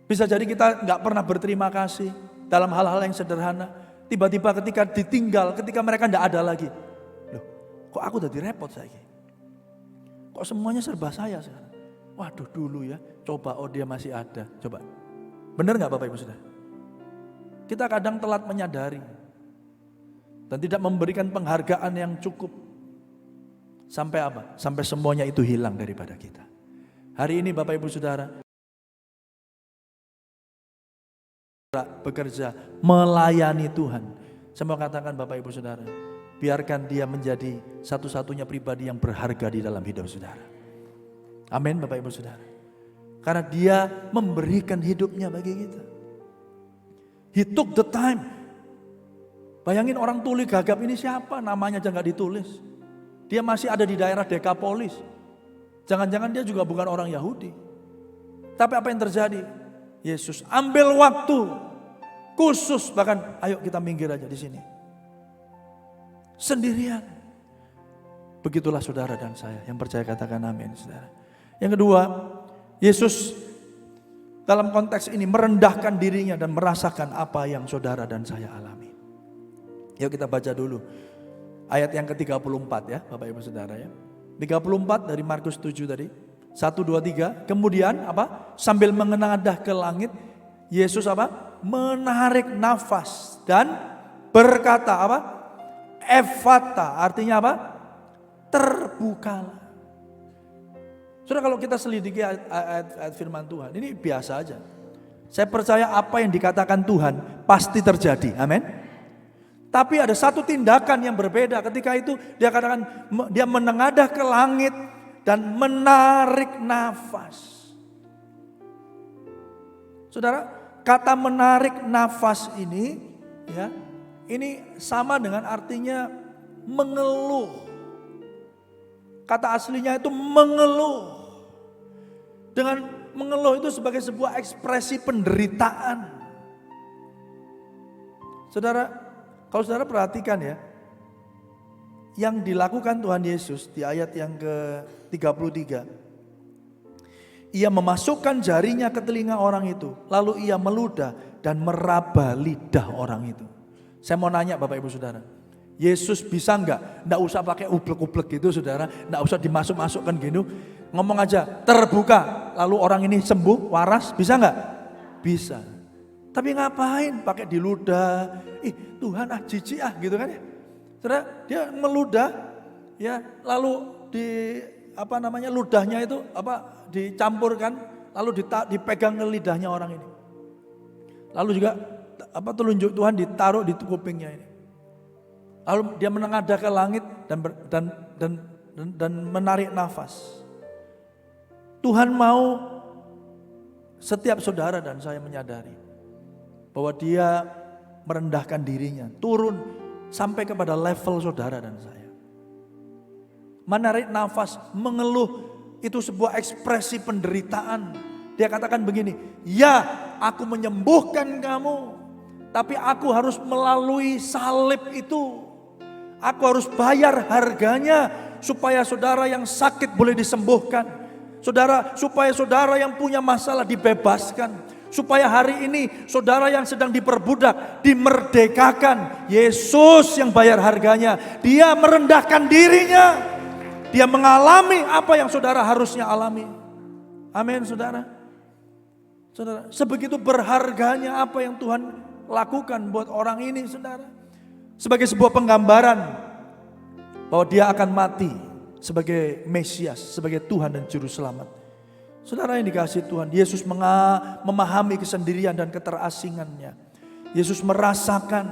Bisa jadi kita nggak pernah berterima kasih dalam hal-hal yang sederhana. Tiba-tiba ketika ditinggal, ketika mereka tidak ada lagi. Loh, kok aku udah direpot saya? Kok semuanya serba saya sekarang? Waduh dulu ya, coba dia masih ada. Coba, benar nggak Bapak Ibu Saudara? Kita kadang telat menyadari dan tidak memberikan penghargaan yang cukup. Sampai apa? Sampai semuanya itu hilang daripada kita. Hari ini Bapak Ibu Saudara, bekerja, melayani Tuhan. Saya mau katakan Bapak Ibu Saudara, biarkan dia menjadi satu-satunya pribadi yang berharga di dalam hidup saudara. Amin Bapak Ibu Saudara. Karena dia memberikan hidupnya bagi kita. He took the time. Bayangin orang tuli gagap ini siapa? Namanya aja gak ditulis. Dia masih ada di daerah Dekapolis. Jangan-jangan dia juga bukan orang Yahudi. Tapi apa yang terjadi? Yesus ambil waktu khusus, bahkan ayo kita minggir aja di sini. Sendirian. Begitulah saudara dan saya yang percaya katakan amin saudara. Yang kedua, Yesus dalam konteks ini merendahkan dirinya dan merasakan apa yang saudara dan saya alami. Yuk kita baca dulu ayat yang ke-34 ya Bapak Ibu Saudara ya. 34 dari Markus 7 tadi. 1, 2, 3. Kemudian apa? Sambil mengenadah ke langit, Yesus apa? Menarik nafas dan berkata apa? Ephata, artinya apa? Terbukalah. Saudara, kalau kita selidiki ayat firman Tuhan, ini biasa aja. Saya percaya apa yang dikatakan Tuhan pasti terjadi, amin. Tapi ada satu tindakan yang berbeda ketika itu dia katakan, dia menengadah ke langit dan menarik nafas. Saudara, kata menarik nafas ini ya, ini sama dengan artinya mengeluh. Kata aslinya itu mengeluh. Dengan mengeluh itu sebagai sebuah ekspresi penderitaan. Saudara, kalau saudara perhatikan ya, yang dilakukan Tuhan Yesus di ayat yang ke-33. Ia memasukkan jarinya ke telinga orang itu, lalu ia meludah dan meraba lidah orang itu. Saya mau nanya Bapak Ibu Saudara, Yesus bisa enggak? Enggak usah pakai ublek-ublek gitu saudara, enggak usah dimasuk-masukkan gitu. Ngomong aja, terbuka, lalu orang ini sembuh, waras, bisa enggak? Bisa. Tapi ngapain pakai diludah? Tuhan jijik gitu kan ya. Saudara, dia meludah ya, lalu ludahnya itu dicampurkan, lalu dipegang ke lidahnya orang ini. Lalu juga telunjuk Tuhan ditaruh di kupingnya ini. Lalu dia menengadah ke langit dan menarik nafas. Tuhan mau setiap saudara dan saya menyadari bahwa dia merendahkan dirinya, turun sampai kepada level saudara dan saya. Menarik nafas, mengeluh, itu sebuah ekspresi penderitaan. Dia katakan begini, ya aku menyembuhkan kamu, tapi aku harus melalui salib itu. Aku harus bayar harganya supaya saudara yang sakit boleh disembuhkan. Saudara, supaya saudara yang punya masalah dibebaskan. Supaya hari ini saudara yang sedang diperbudak dimerdekakan. Yesus yang bayar harganya. Dia merendahkan dirinya. Dia mengalami apa yang saudara harusnya alami. Amin, saudara. Saudara, sebegitu berharganya apa yang Tuhan lakukan buat orang ini, saudara. Sebagai sebuah penggambaran bahwa dia akan mati sebagai Mesias, sebagai Tuhan dan Juru Selamat. Saudara yang dikasihi Tuhan, Yesus memahami kesendirian dan keterasingannya. Yesus merasakan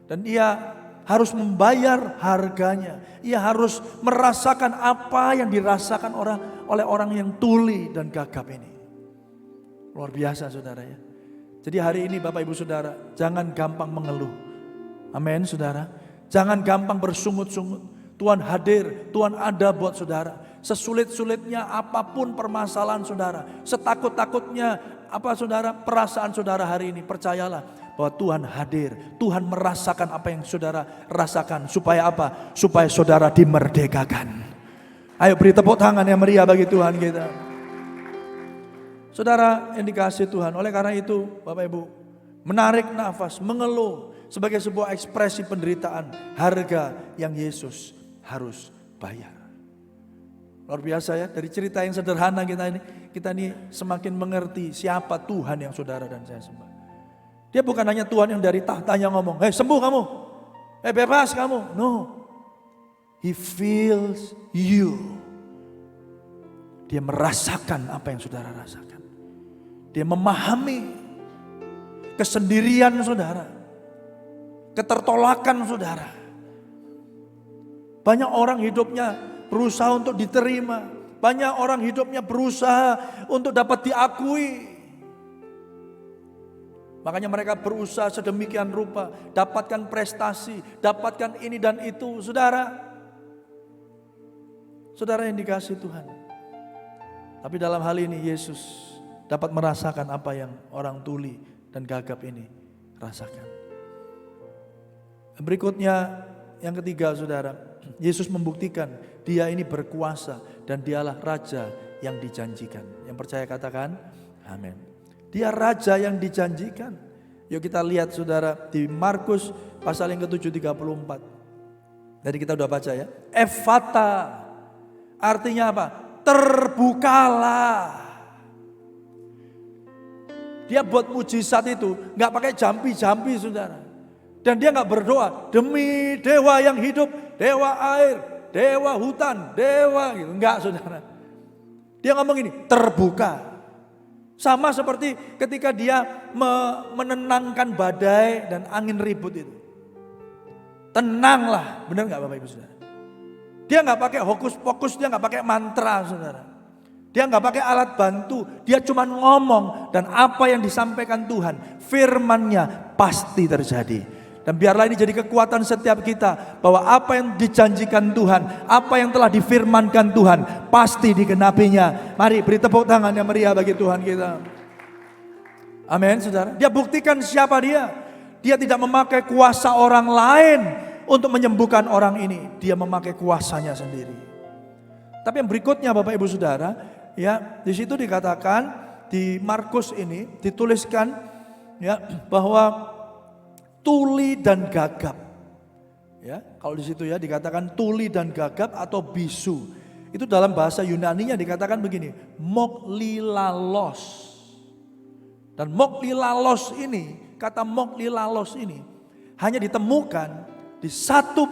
dan ia harus membayar harganya. Ia harus merasakan apa yang dirasakan oleh orang yang tuli dan gagap ini. Luar biasa saudara ya. Jadi hari ini Bapak Ibu Saudara, jangan gampang mengeluh. Amin saudara. Jangan gampang bersungut-sungut. Tuhan hadir, Tuhan ada buat saudara. Sesulit-sulitnya apapun permasalahan saudara, setakut-takutnya apa saudara, perasaan saudara hari ini, percayalah bahwa Tuhan hadir. Tuhan merasakan apa yang saudara rasakan. Supaya apa? Supaya saudara dimerdekakan. Ayo beri tepuk tangan yang meriah bagi Tuhan kita. Saudara yang dikasihi Tuhan, oleh karena itu Bapak Ibu, menarik nafas, mengeluh sebagai sebuah ekspresi penderitaan, harga yang Yesus harus bayar. Luar biasa ya, dari cerita yang sederhana kita ini semakin mengerti siapa Tuhan yang saudara dan saya sembah. Dia bukan hanya Tuhan yang dari tahtanya ngomong, "Hei sembuh kamu, bebas kamu." No, He feels you. Dia merasakan apa yang saudara rasakan. Dia memahami kesendirian saudara, ketertolakan saudara. Banyak orang hidupnya berusaha untuk diterima. Banyak orang hidupnya berusaha untuk dapat diakui. Makanya mereka berusaha sedemikian rupa, dapatkan prestasi, dapatkan ini dan itu. Saudara yang dikasihi Tuhan. Tapi dalam hal ini Yesus dapat merasakan apa yang orang tuli dan gagap ini rasakan. Berikutnya yang ketiga saudara, Yesus membuktikan dia ini berkuasa dan dialah raja yang dijanjikan. Yang percaya katakan amin. Dia raja yang dijanjikan. Yuk kita lihat saudara di Markus pasal yang ke-7 34. Jadi kita udah baca ya. Ephata artinya apa? Terbukalah. Dia buat mujizat itu gak pakai jampi-jampi saudara. Dan dia gak berdoa demi dewa yang hidup, dewa air, dewa hutan, dewa gitu. Enggak saudara. Dia ngomong ini terbuka. Sama seperti ketika dia menenangkan badai dan angin ribut itu. Tenanglah, benar gak Bapak Ibu Saudara? Dia gak pakai hokus pokus, dia gak pakai mantra saudara. Dia gak pakai alat bantu, dia cuma ngomong dan apa yang disampaikan Tuhan, firman-Nya pasti terjadi. Dan biarlah ini jadi kekuatan setiap kita bahwa apa yang dijanjikan Tuhan, apa yang telah difirmankan Tuhan pasti digenapinya. Mari beri tepuk tangan yang meriah bagi Tuhan kita. Amin saudara. Dia buktikan siapa dia. Dia tidak memakai kuasa orang lain untuk menyembuhkan orang ini. Dia memakai kuasanya sendiri. Tapi yang berikutnya Bapak Ibu Saudara, ya di situ dikatakan di Markus ini dituliskan ya bahwa tuli dan gagap. Ya, kalau di situ ya dikatakan tuli dan gagap atau bisu. Itu dalam bahasa Yunani-nya dikatakan begini, moklilalos. Dan moklilalos ini, kata moklilalos ini hanya ditemukan di satu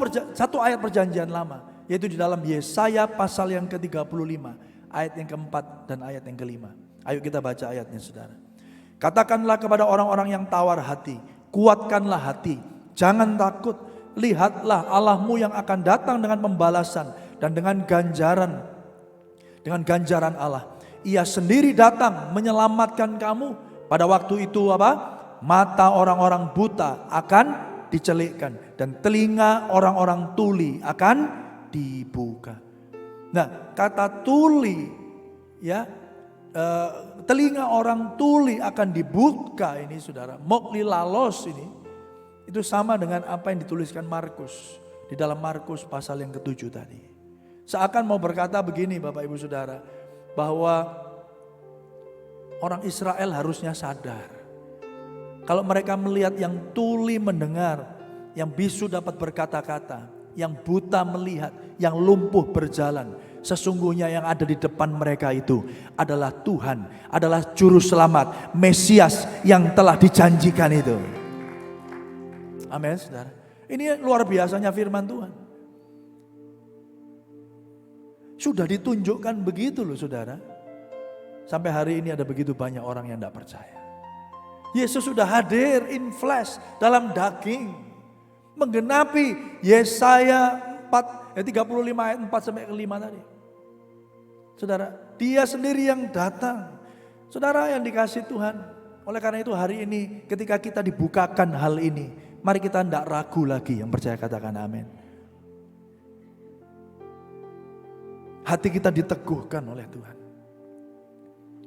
ayat perjanjian lama, yaitu di dalam Yesaya pasal yang ke-35, ayat yang keempat dan ayat yang kelima. Ayo kita baca ayatnya saudara. Katakanlah kepada orang-orang yang tawar hati, kuatkanlah hati, jangan takut. Lihatlah Allahmu yang akan datang dengan pembalasan dan dengan ganjaran Allah. Ia sendiri datang menyelamatkan kamu. Pada waktu itu apa? Mata orang-orang buta akan dicelikkan dan telinga orang-orang tuli akan dibuka. Nah, kata tuli ya, telinga orang tuli akan dibuka ini saudara. Moklilalos ini itu sama dengan apa yang dituliskan Markus di dalam Markus pasal yang ke-7 tadi. Seakan mau berkata begini Bapak Ibu Saudara, bahwa orang Israel harusnya sadar. Kalau mereka melihat yang tuli mendengar, yang bisu dapat berkata-kata, yang buta melihat, yang lumpuh berjalan. Sesungguhnya yang ada di depan mereka itu adalah Tuhan, adalah Juru Selamat, Mesias yang telah dijanjikan itu. Amin, saudara. Ini luar biasanya firman Tuhan. Sudah ditunjukkan begitu loh saudara. Sampai hari ini ada begitu banyak orang yang tidak percaya. Yesus sudah hadir in flesh, dalam daging. Menggenapi Yesaya 35 ayat 4 sampai 5 tadi. Saudara, dia sendiri yang datang. Saudara yang dikasih Tuhan. Oleh karena itu hari ini ketika kita dibukakan hal ini, mari kita tidak ragu lagi. Yang percaya katakan amin. Hati kita diteguhkan oleh Tuhan.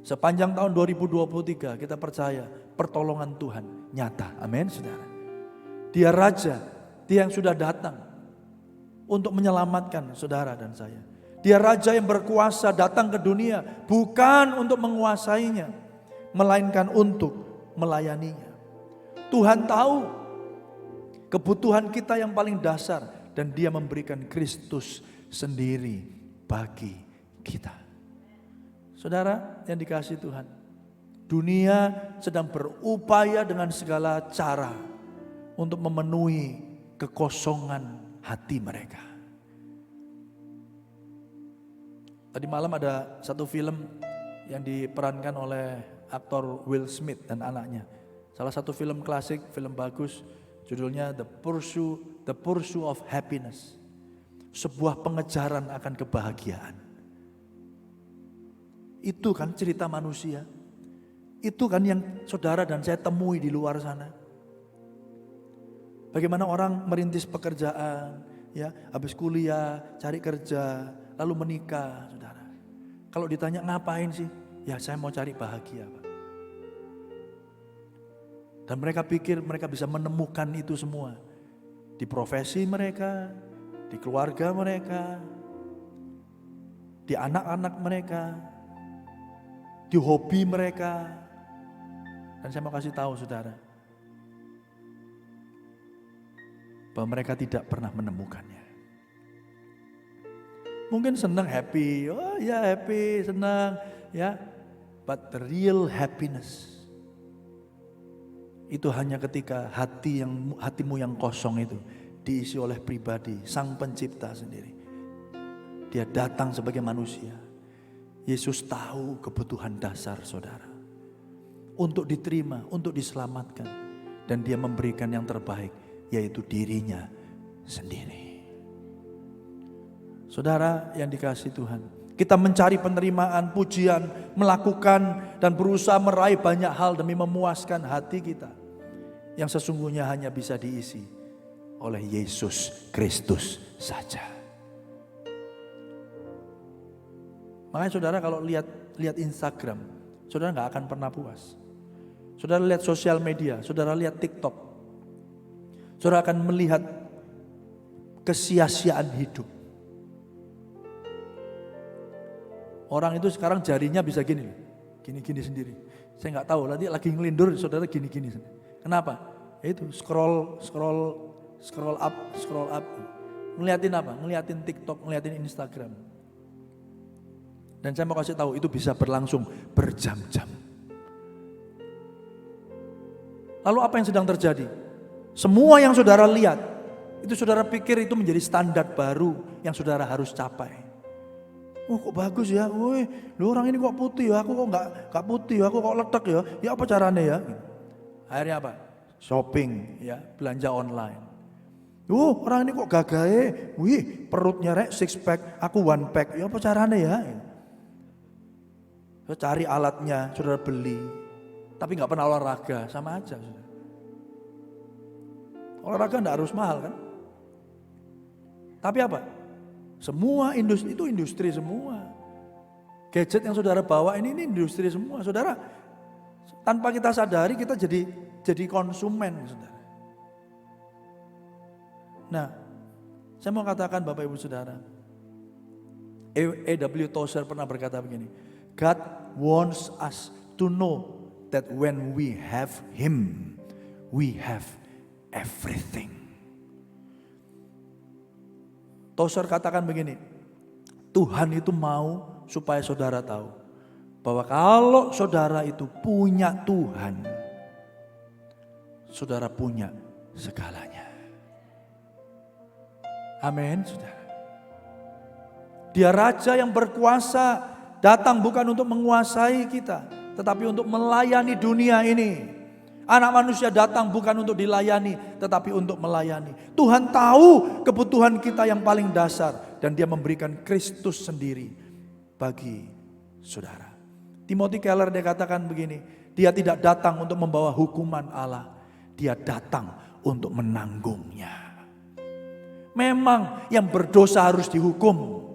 Sepanjang tahun 2023 kita percaya pertolongan Tuhan nyata. Amin saudara. Dia Raja, dia yang sudah datang untuk menyelamatkan saudara dan saya. Dia Raja yang berkuasa datang ke dunia bukan untuk menguasainya, melainkan untuk melayaninya. Tuhan tahu kebutuhan kita yang paling dasar dan dia memberikan Kristus sendiri bagi kita. Saudara yang dikasihi Tuhan, dunia sedang berupaya dengan segala cara untuk memenuhi kekosongan hati mereka. Tadi malam ada satu film yang diperankan oleh aktor Will Smith dan anaknya. Salah satu film klasik, film bagus, judulnya The Pursuit of Happiness. Sebuah pengejaran akan kebahagiaan. Itu kan cerita manusia. Itu kan yang saudara dan saya temui di luar sana. Bagaimana orang merintis pekerjaan, ya, habis kuliah, cari kerja, lalu menikah, saudara. Kalau ditanya ngapain sih? Ya saya mau cari bahagia, Pak. Dan mereka pikir mereka bisa menemukan itu semua. Di profesi mereka, di keluarga mereka, di anak-anak mereka, di hobi mereka. Dan saya mau kasih tahu saudara, bahwa mereka tidak pernah menemukannya. Mungkin senang, happy, oh ya happy, senang, ya. But the real happiness itu hanya ketika hatimu yang kosong itu diisi oleh pribadi, Sang Pencipta sendiri. Dia datang sebagai manusia. Yesus tahu kebutuhan dasar saudara. Untuk diterima, untuk diselamatkan. Dan dia memberikan yang terbaik, yaitu dirinya sendiri. Saudara yang dikasihi Tuhan, kita mencari penerimaan, pujian, melakukan dan berusaha meraih banyak hal demi memuaskan hati kita. Yang sesungguhnya hanya bisa diisi oleh Yesus Kristus saja. Makanya saudara kalau lihat Instagram, saudara gak akan pernah puas. Saudara lihat sosial media, saudara lihat TikTok, saudara akan melihat kesia-siaan hidup. Orang itu sekarang jarinya bisa gini sendiri. Saya nggak tahu, nanti lagi ngelindur saudara gini. Kenapa? Itu scroll up. Ngeliatin apa? Ngeliatin TikTok, ngeliatin Instagram. Dan saya mau kasih tahu itu bisa berlangsung berjam-jam. Lalu apa yang sedang terjadi? Semua yang saudara lihat, itu saudara pikir itu menjadi standar baru yang saudara harus capai. Oh kok bagus ya, woi, lu orang ini kok putih ya, aku kok nggak putih ya, aku kok letak ya, ya apa caranya ya? Akhirnya apa? Shopping ya, belanja online. Orang ini kok gagahe, wih perutnya rek 6 pack, aku 1 pack, ya apa caranya ya? So, cari alatnya, saudara beli, tapi nggak pernah olahraga, sama aja. Saudara. Olahraga nggak harus mahal kan? Tapi apa? Semua industri itu industri semua. Gadget yang saudara bawa ini industri semua. Saudara, tanpa kita sadari kita jadi konsumen, saudara. Nah, saya mau katakan Bapak Ibu Saudara, A.W. Tozer pernah berkata begini, God wants us to know that when we have Him, we have everything. Tozer katakan begini, Tuhan itu mau supaya saudara tahu bahwa kalau saudara itu punya Tuhan, saudara punya segalanya. Amin, saudara. Dia raja yang berkuasa, datang bukan untuk menguasai kita, tetapi untuk melayani dunia ini. Anak manusia datang bukan untuk dilayani, tetapi untuk melayani. Tuhan tahu kebutuhan kita yang paling dasar, dan dia memberikan Kristus sendiri bagi saudara. Timothy Keller dia katakan begini, dia tidak datang untuk membawa hukuman Allah, dia datang untuk menanggungnya. Memang yang berdosa harus dihukum,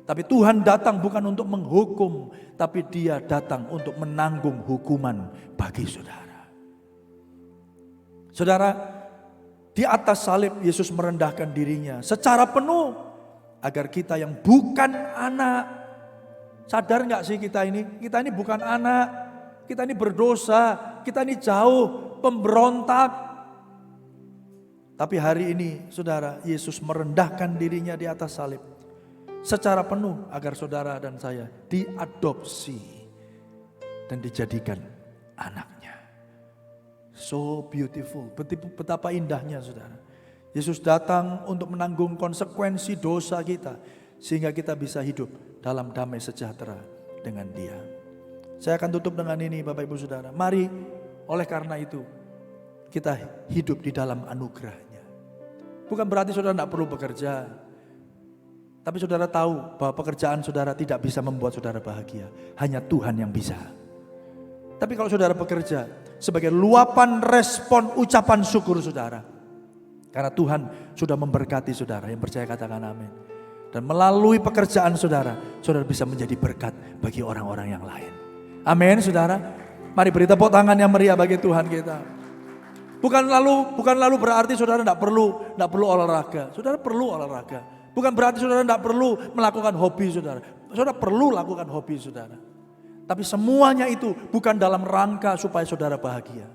tapi Tuhan datang bukan untuk menghukum, tapi dia datang untuk menanggung hukuman bagi saudara. Saudara, di atas salib Yesus merendahkan dirinya secara penuh agar kita yang bukan anak, sadar gak sih kita ini bukan anak, kita ini berdosa, kita ini jauh, pemberontak. Tapi hari ini saudara, Yesus merendahkan dirinya di atas salib secara penuh agar saudara dan saya diadopsi dan dijadikan anaknya. So beautiful, betapa indahnya saudara. Yesus datang untuk menanggung konsekuensi dosa kita, sehingga kita bisa hidup dalam damai sejahtera dengan Dia. Saya akan tutup dengan ini Bapak Ibu Saudara. Mari oleh karena itu kita hidup di dalam anugerah-Nya. Bukan berarti saudara tidak perlu bekerja, tapi saudara tahu bahwa pekerjaan saudara tidak bisa membuat saudara bahagia. Hanya Tuhan yang bisa. Tapi kalau saudara bekerja sebagai luapan respon ucapan syukur saudara, karena Tuhan sudah memberkati saudara, yang percaya katakan amin. Dan melalui pekerjaan saudara, saudara bisa menjadi berkat bagi orang-orang yang lain. Amin saudara. Mari beri tepuk tangan yang meriah bagi Tuhan kita. Bukan lalu berarti saudara tidak perlu olahraga. Saudara perlu olahraga. Bukan berarti saudara tidak perlu melakukan hobi saudara. Saudara perlu lakukan hobi saudara. Tapi semuanya itu bukan dalam rangka supaya saudara bahagia.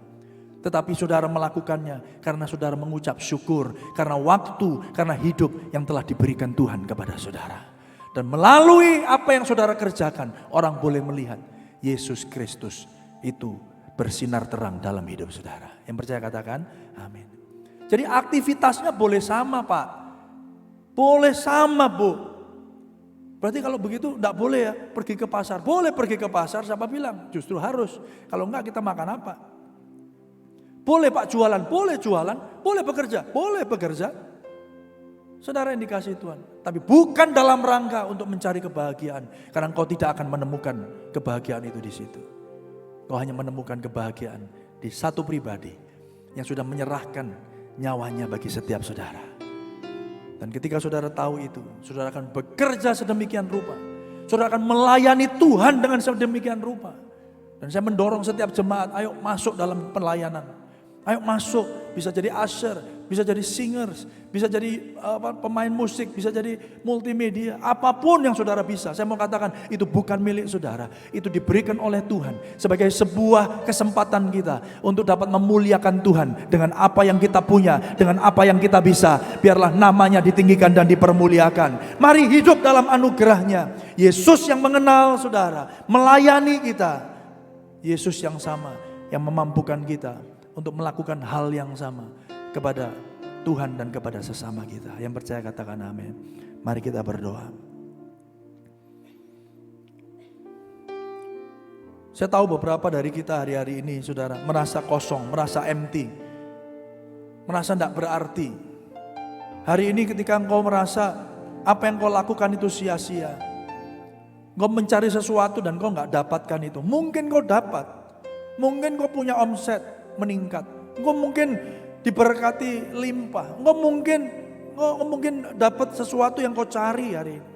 Tetapi saudara melakukannya karena saudara mengucap syukur. Karena waktu, karena hidup yang telah diberikan Tuhan kepada saudara. Dan melalui apa yang saudara kerjakan, orang boleh melihat Yesus Kristus itu bersinar terang dalam hidup saudara. Yang percaya katakan amin. Jadi aktivitasnya boleh sama Pak. Boleh sama Bu. Berarti kalau begitu enggak boleh ya pergi ke pasar. Boleh pergi ke pasar, siapa bilang? Justru harus. Kalau enggak kita makan apa? Boleh Pak jualan, boleh jualan. Boleh bekerja, boleh bekerja. Saudara yang dikasihi Tuhan. Tapi bukan dalam rangka untuk mencari kebahagiaan. Karena engkau tidak akan menemukan kebahagiaan itu di situ. Engkau hanya menemukan kebahagiaan di satu pribadi yang sudah menyerahkan nyawanya bagi setiap saudara. Dan ketika saudara tahu itu, saudara akan bekerja sedemikian rupa. Saudara akan melayani Tuhan dengan sedemikian rupa. Dan saya mendorong setiap jemaat, ayo masuk dalam pelayanan. Ayo masuk, bisa jadi usher, bisa jadi singers, bisa jadi pemain musik, bisa jadi multimedia. Apapun yang saudara bisa, saya mau katakan itu bukan milik saudara. Itu diberikan oleh Tuhan sebagai sebuah kesempatan kita untuk dapat memuliakan Tuhan dengan apa yang kita punya, dengan apa yang kita bisa. Biarlah namanya ditinggikan dan dipermuliakan. Mari hidup dalam anugerah-Nya. Yesus yang mengenal saudara, melayani kita. Yesus yang sama, yang memampukan kita untuk melakukan hal yang sama kepada Tuhan dan kepada sesama kita. Yang percaya katakan amin. Mari kita berdoa. Saya tahu beberapa dari kita hari-hari ini saudara merasa kosong, merasa empty, merasa tidak berarti. Hari ini ketika engkau merasa apa yang kau lakukan itu sia-sia, engkau mencari sesuatu dan kau nggak dapatkan itu. Mungkin kau dapat, mungkin kau punya omset meningkat, engkau mungkin diberkati limpah, engkau mungkin dapat sesuatu yang kau cari hari ini.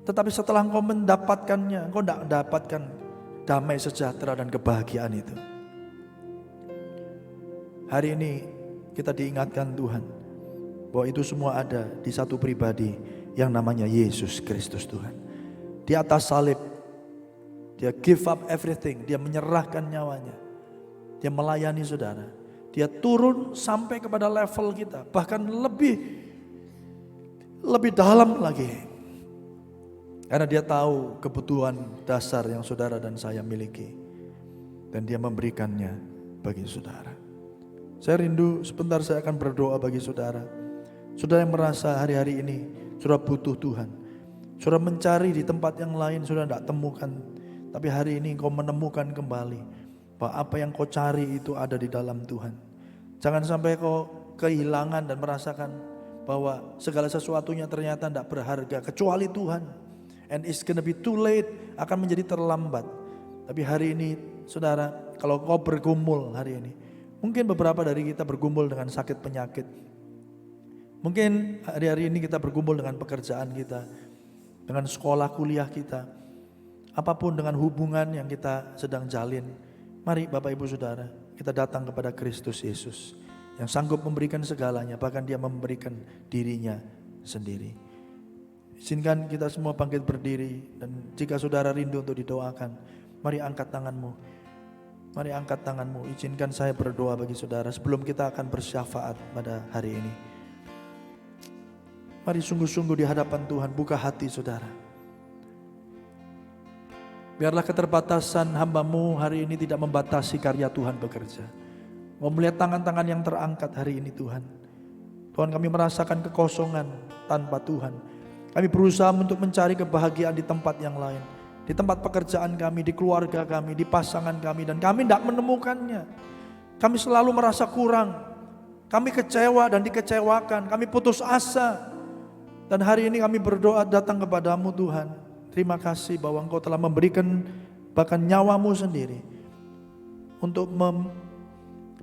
Tetapi setelah engkau mendapatkannya, engkau tidak mendapatkan damai sejahtera dan kebahagiaan itu. Hari ini kita diingatkan Tuhan bahwa itu semua ada di satu pribadi yang namanya Yesus Kristus Tuhan. Di atas salib, dia give up everything, dia menyerahkan nyawanya. Dia melayani saudara. Dia turun sampai kepada level kita, bahkan lebih dalam lagi. Karena dia tahu kebutuhan dasar yang saudara dan saya miliki. Dan dia memberikannya bagi saudara. Saya rindu sebentar saya akan berdoa bagi saudara. Saudara yang merasa hari-hari ini saudara butuh Tuhan. Saudara mencari di tempat yang lain saudara tidak temukan. Tapi hari ini kau menemukan kembali bahwa apa yang kau cari itu ada di dalam Tuhan. Jangan sampai kau kehilangan dan merasakan bahwa segala sesuatunya ternyata tidak berharga kecuali Tuhan. And it's gonna be too late, akan menjadi terlambat. Tapi hari ini saudara, kalau kau bergumul hari ini, mungkin beberapa dari kita bergumul dengan sakit penyakit. Mungkin hari-hari ini kita bergumul dengan pekerjaan kita, dengan sekolah kuliah kita, apapun dengan hubungan yang kita sedang jalin. Mari Bapak Ibu Saudara, kita datang kepada Kristus Yesus yang sanggup memberikan segalanya, bahkan dia memberikan dirinya sendiri. Izinkan kita semua bangkit berdiri, dan jika saudara rindu untuk didoakan, mari angkat tanganmu. Mari angkat tanganmu, izinkan saya berdoa bagi saudara sebelum kita akan bersyafaat pada hari ini. Mari sungguh-sungguh di hadapan Tuhan, buka hati saudara. Biarlah keterbatasan hamba-Mu hari ini tidak membatasi karya Tuhan bekerja. Mau melihat tangan-tangan yang terangkat hari ini Tuhan. Tuhan, kami merasakan kekosongan tanpa Tuhan. Kami berusaha untuk mencari kebahagiaan di tempat yang lain. Di tempat pekerjaan kami, di keluarga kami, di pasangan kami. Dan kami tidak menemukannya. Kami selalu merasa kurang. Kami kecewa dan dikecewakan. Kami putus asa. Dan hari ini kami berdoa datang kepadamu Tuhan. Terima kasih bahwa Engkau telah memberikan bahkan nyawamu sendiri. Untuk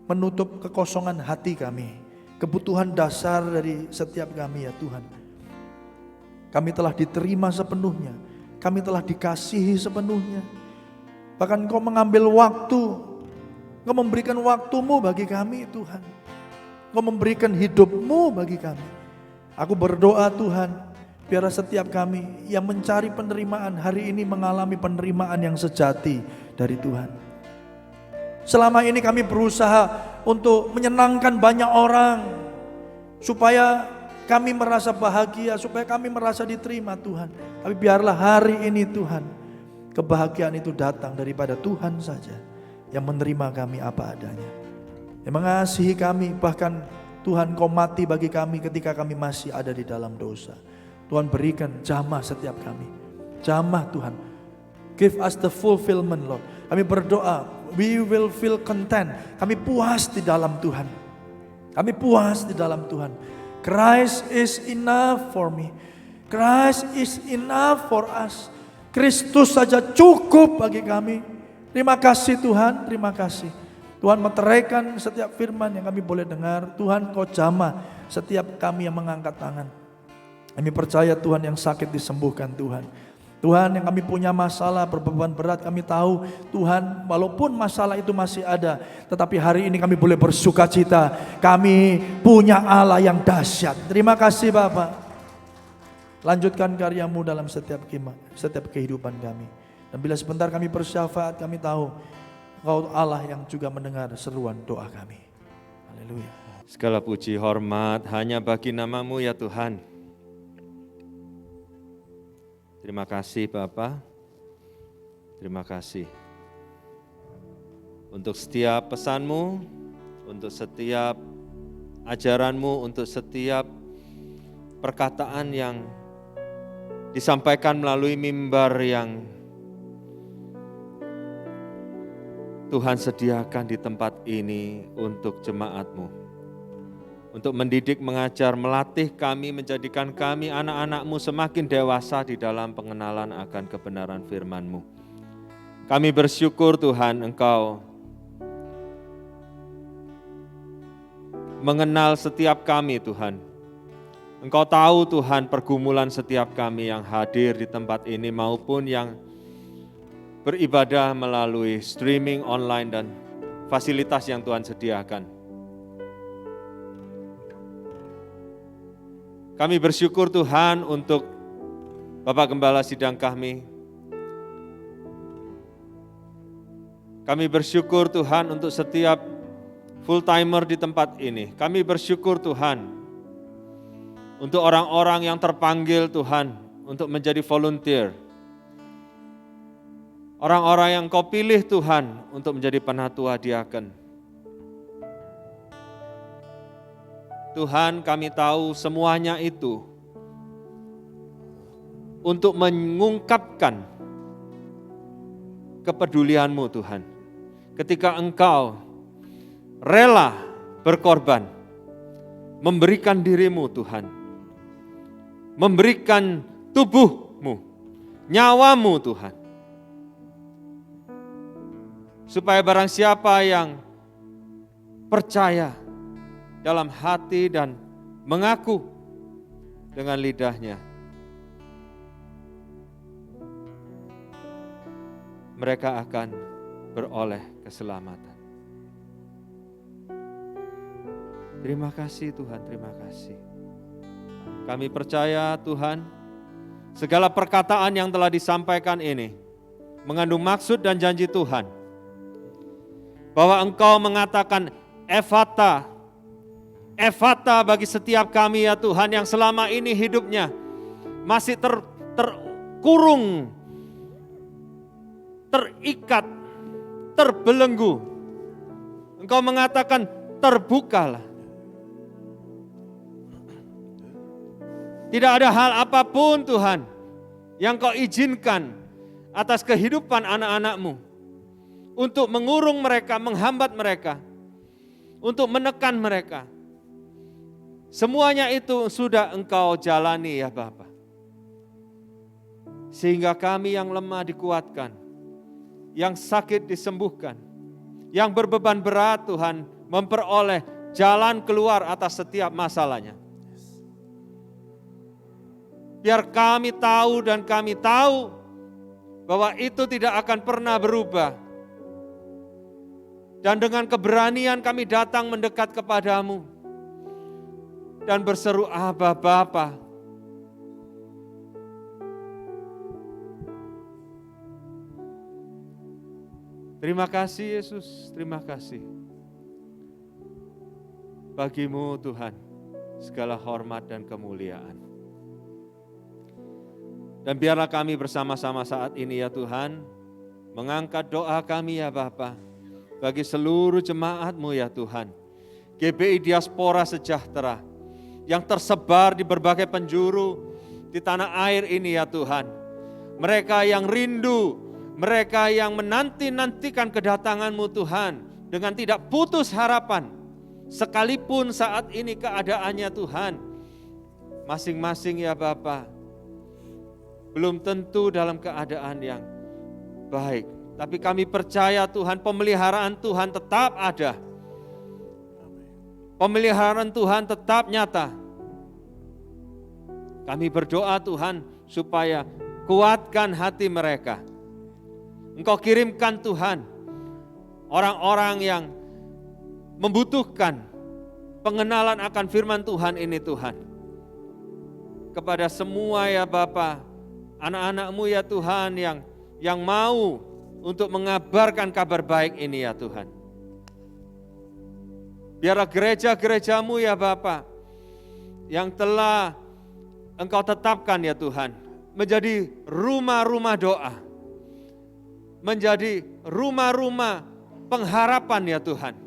menutup kekosongan hati kami. Kebutuhan dasar dari setiap kami ya Tuhan. Kami telah diterima sepenuhnya. Kami telah dikasihi sepenuhnya. Bahkan Engkau mengambil waktu. Engkau memberikan waktumu bagi kami Tuhan. Engkau memberikan hidupmu bagi kami. Aku berdoa Tuhan, biarlah setiap kami yang mencari penerimaan hari ini mengalami penerimaan yang sejati dari Tuhan. Selama ini kami berusaha untuk menyenangkan banyak orang. Supaya kami merasa bahagia, supaya kami merasa diterima Tuhan. Tapi biarlah hari ini Tuhan, kebahagiaan itu datang daripada Tuhan saja yang menerima kami apa adanya. Yang mengasihi kami, bahkan Tuhan Kau mati bagi kami ketika kami masih ada di dalam dosa. Tuhan berikan jamah setiap kami. Jamah Tuhan. Give us the fulfillment Lord. Kami berdoa, we will feel content. Kami puas di dalam Tuhan. Kami puas di dalam Tuhan. Christ is enough for me. Christ is enough for us. Kristus saja cukup bagi kami. Terima kasih Tuhan, terima kasih. Tuhan meteraikan setiap firman yang kami boleh dengar. Tuhan Kau jamah setiap kami yang mengangkat tangan. Kami percaya Tuhan yang sakit disembuhkan Tuhan. Tuhan yang kami punya masalah berbeban berat, kami tahu Tuhan walaupun masalah itu masih ada, tetapi hari ini kami boleh bersuka cita. Kami punya Allah yang dahsyat. Terima kasih Bapa. Lanjutkan karya-Mu dalam setiap kehidupan kami. Dan bila sebentar kami bersyafaat, kami tahu Engkau Allah yang juga mendengar seruan doa kami. Haleluya. Segala puji hormat hanya bagi nama-Mu ya Tuhan. Terima kasih Bapa, terima kasih untuk setiap pesan-Mu, untuk setiap ajaran-Mu, untuk setiap perkataan yang disampaikan melalui mimbar yang Tuhan sediakan di tempat ini untuk jemaat-Mu. Untuk mendidik, mengajar, melatih kami, menjadikan kami anak-anak-Mu semakin dewasa di dalam pengenalan akan kebenaran firman-Mu. Kami bersyukur Tuhan Engkau mengenal setiap kami Tuhan. Engkau tahu Tuhan pergumulan setiap kami yang hadir di tempat ini maupun yang beribadah melalui streaming online dan fasilitas yang Tuhan sediakan. Kami bersyukur Tuhan untuk Bapak Gembala sidang kami. Kami bersyukur Tuhan untuk setiap full timer di tempat ini. Kami bersyukur Tuhan Untuk orang-orang yang terpanggil Tuhan untuk menjadi volunteer. Orang-orang yang Kau pilih Tuhan untuk menjadi penatua diaken. Tuhan, kami tahu semuanya itu untuk mengungkapkan kepedulian-Mu Tuhan. Ketika Engkau rela berkorban, memberikan diri-Mu Tuhan, memberikan tubuh-Mu, nyawa-Mu Tuhan. Supaya barang siapa yang percaya dalam hati dan mengaku dengan lidahnya, mereka akan beroleh keselamatan. Terima kasih Tuhan, terima kasih. Kami percaya Tuhan, segala perkataan yang telah disampaikan ini mengandung maksud dan janji Tuhan. Bahwa Engkau mengatakan Efata, Efata bagi setiap kami ya Tuhan yang selama ini hidupnya masih terkurung, terikat, terbelenggu. Engkau mengatakan terbukalah. Tidak ada hal apapun Tuhan yang Kau izinkan atas kehidupan anak-anak-Mu untuk mengurung mereka, menghambat mereka, untuk menekan mereka. Semuanya itu sudah Engkau jalani ya Bapa. Sehingga kami yang lemah dikuatkan, yang sakit disembuhkan, yang berbeban berat Tuhan memperoleh jalan keluar atas setiap masalahnya. Biar kami tahu dan kami tahu bahwa itu tidak akan pernah berubah. Dan dengan keberanian kami datang mendekat kepadamu dan berseru, Aba Bapa. Terima kasih Yesus, terima kasih. Bagimu Tuhan segala hormat dan kemuliaan. Dan biarlah kami bersama-sama saat ini ya Tuhan, mengangkat doa kami ya Bapa, bagi seluruh jemaat-Mu ya Tuhan, GBI Diaspora Sejahtera, yang tersebar di berbagai penjuru di tanah air ini ya Tuhan. Mereka yang rindu, mereka yang menanti-nantikan kedatangan-Mu Tuhan, dengan tidak putus harapan, sekalipun saat ini keadaannya Tuhan, masing-masing ya Bapa, belum tentu dalam keadaan yang baik. Tapi kami percaya Tuhan, pemeliharaan Tuhan tetap ada. Pemeliharaan Tuhan tetap nyata. Kami berdoa Tuhan supaya kuatkan hati mereka. Engkau kirimkan Tuhan orang-orang yang membutuhkan pengenalan akan firman Tuhan ini Tuhan. Kepada semua ya Bapa, anak-anak-Mu ya Tuhan yang mau untuk mengabarkan kabar baik ini ya Tuhan. Biarlah gereja-gereja-Mu ya Bapa, yang telah Engkau tetapkan ya Tuhan, menjadi rumah-rumah doa, menjadi rumah-rumah pengharapan ya Tuhan,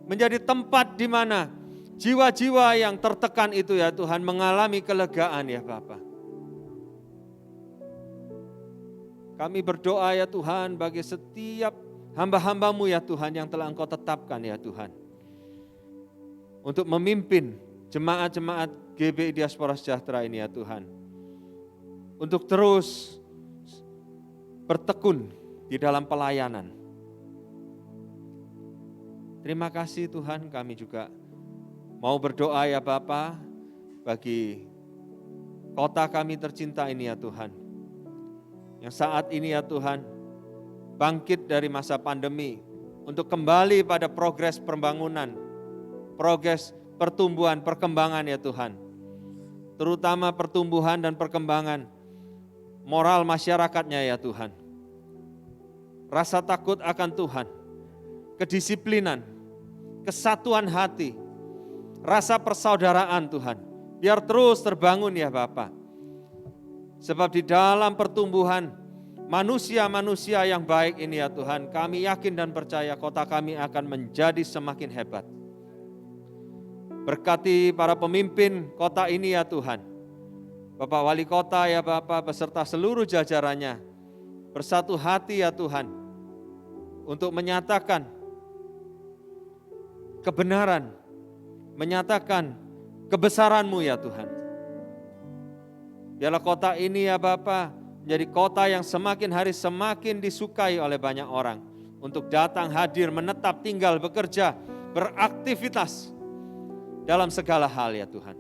menjadi tempat di mana jiwa-jiwa yang tertekan itu ya Tuhan mengalami kelegaan ya Bapa. Kami berdoa ya Tuhan bagi setiap hamba-hamba-Mu ya Tuhan yang telah Engkau tetapkan ya Tuhan, untuk memimpin jemaat-jemaat GBI Diaspora Sejahtera ini ya Tuhan, untuk terus bertekun di dalam pelayanan. Terima kasih Tuhan, kami juga mau berdoa ya Bapa bagi kota kami tercinta ini ya Tuhan, yang saat ini ya Tuhan bangkit dari masa pandemi untuk kembali pada progres pembangunan, progres pertumbuhan, perkembangan ya Tuhan. Terutama pertumbuhan dan perkembangan moral masyarakatnya ya Tuhan. Rasa takut akan Tuhan, kedisiplinan, kesatuan hati, rasa persaudaraan Tuhan, biar terus terbangun ya Bapa. Sebab di dalam pertumbuhan manusia-manusia yang baik ini ya Tuhan, kami yakin dan percaya kota kami akan menjadi semakin hebat. Berkati para pemimpin kota ini ya Tuhan. Bapak Wali Kota ya Bapak beserta seluruh jajarannya bersatu hati ya Tuhan untuk menyatakan kebenaran, menyatakan kebesaran-Mu ya Tuhan. Biarlah kota ini ya Bapa menjadi kota yang semakin hari semakin disukai oleh banyak orang untuk datang hadir, menetap, tinggal, bekerja, beraktivitas dalam segala hal ya Tuhan.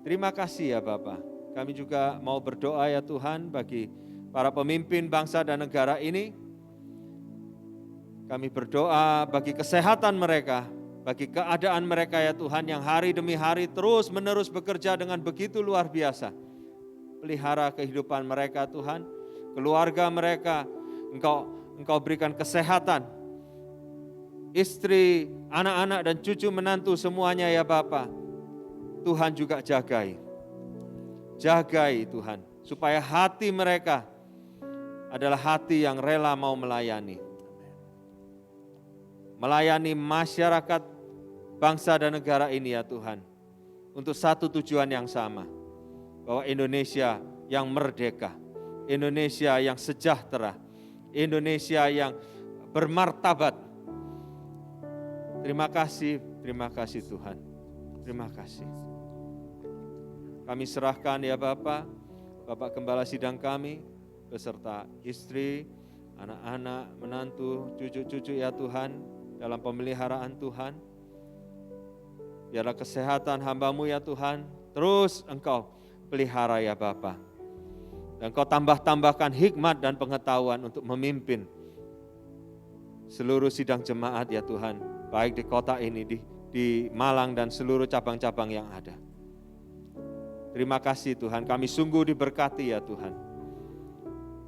Terima kasih ya Bapa. Kami juga mau berdoa ya Tuhan bagi para pemimpin bangsa dan negara ini. Kami berdoa bagi kesehatan mereka, bagi keadaan mereka ya Tuhan yang hari demi hari terus menerus bekerja dengan begitu luar biasa. Pelihara kehidupan mereka Tuhan, keluarga mereka, Engkau berikan kesehatan. Istri, anak-anak dan cucu menantu semuanya ya Bapa. Tuhan juga jagai. Jagai Tuhan, supaya hati mereka adalah hati yang rela mau melayani. Melayani masyarakat, bangsa dan negara ini ya Tuhan. Untuk satu tujuan yang sama. Bahwa Indonesia yang merdeka, Indonesia yang sejahtera, Indonesia yang bermartabat. Terima kasih Tuhan. Terima kasih. Kami serahkan ya Bapak Gembala Sidang kami, beserta istri, anak-anak, menantu, cucu-cucu ya Tuhan, dalam pemeliharaan Tuhan. Biarlah kesehatan hamba-Mu ya Tuhan, terus Engkau pelihara ya Bapa. Dan Engkau tambahkan hikmat dan pengetahuan untuk memimpin seluruh sidang jemaat ya Tuhan. Baik di kota ini, di Malang dan seluruh cabang-cabang yang ada. Terima kasih Tuhan, kami sungguh diberkati ya Tuhan.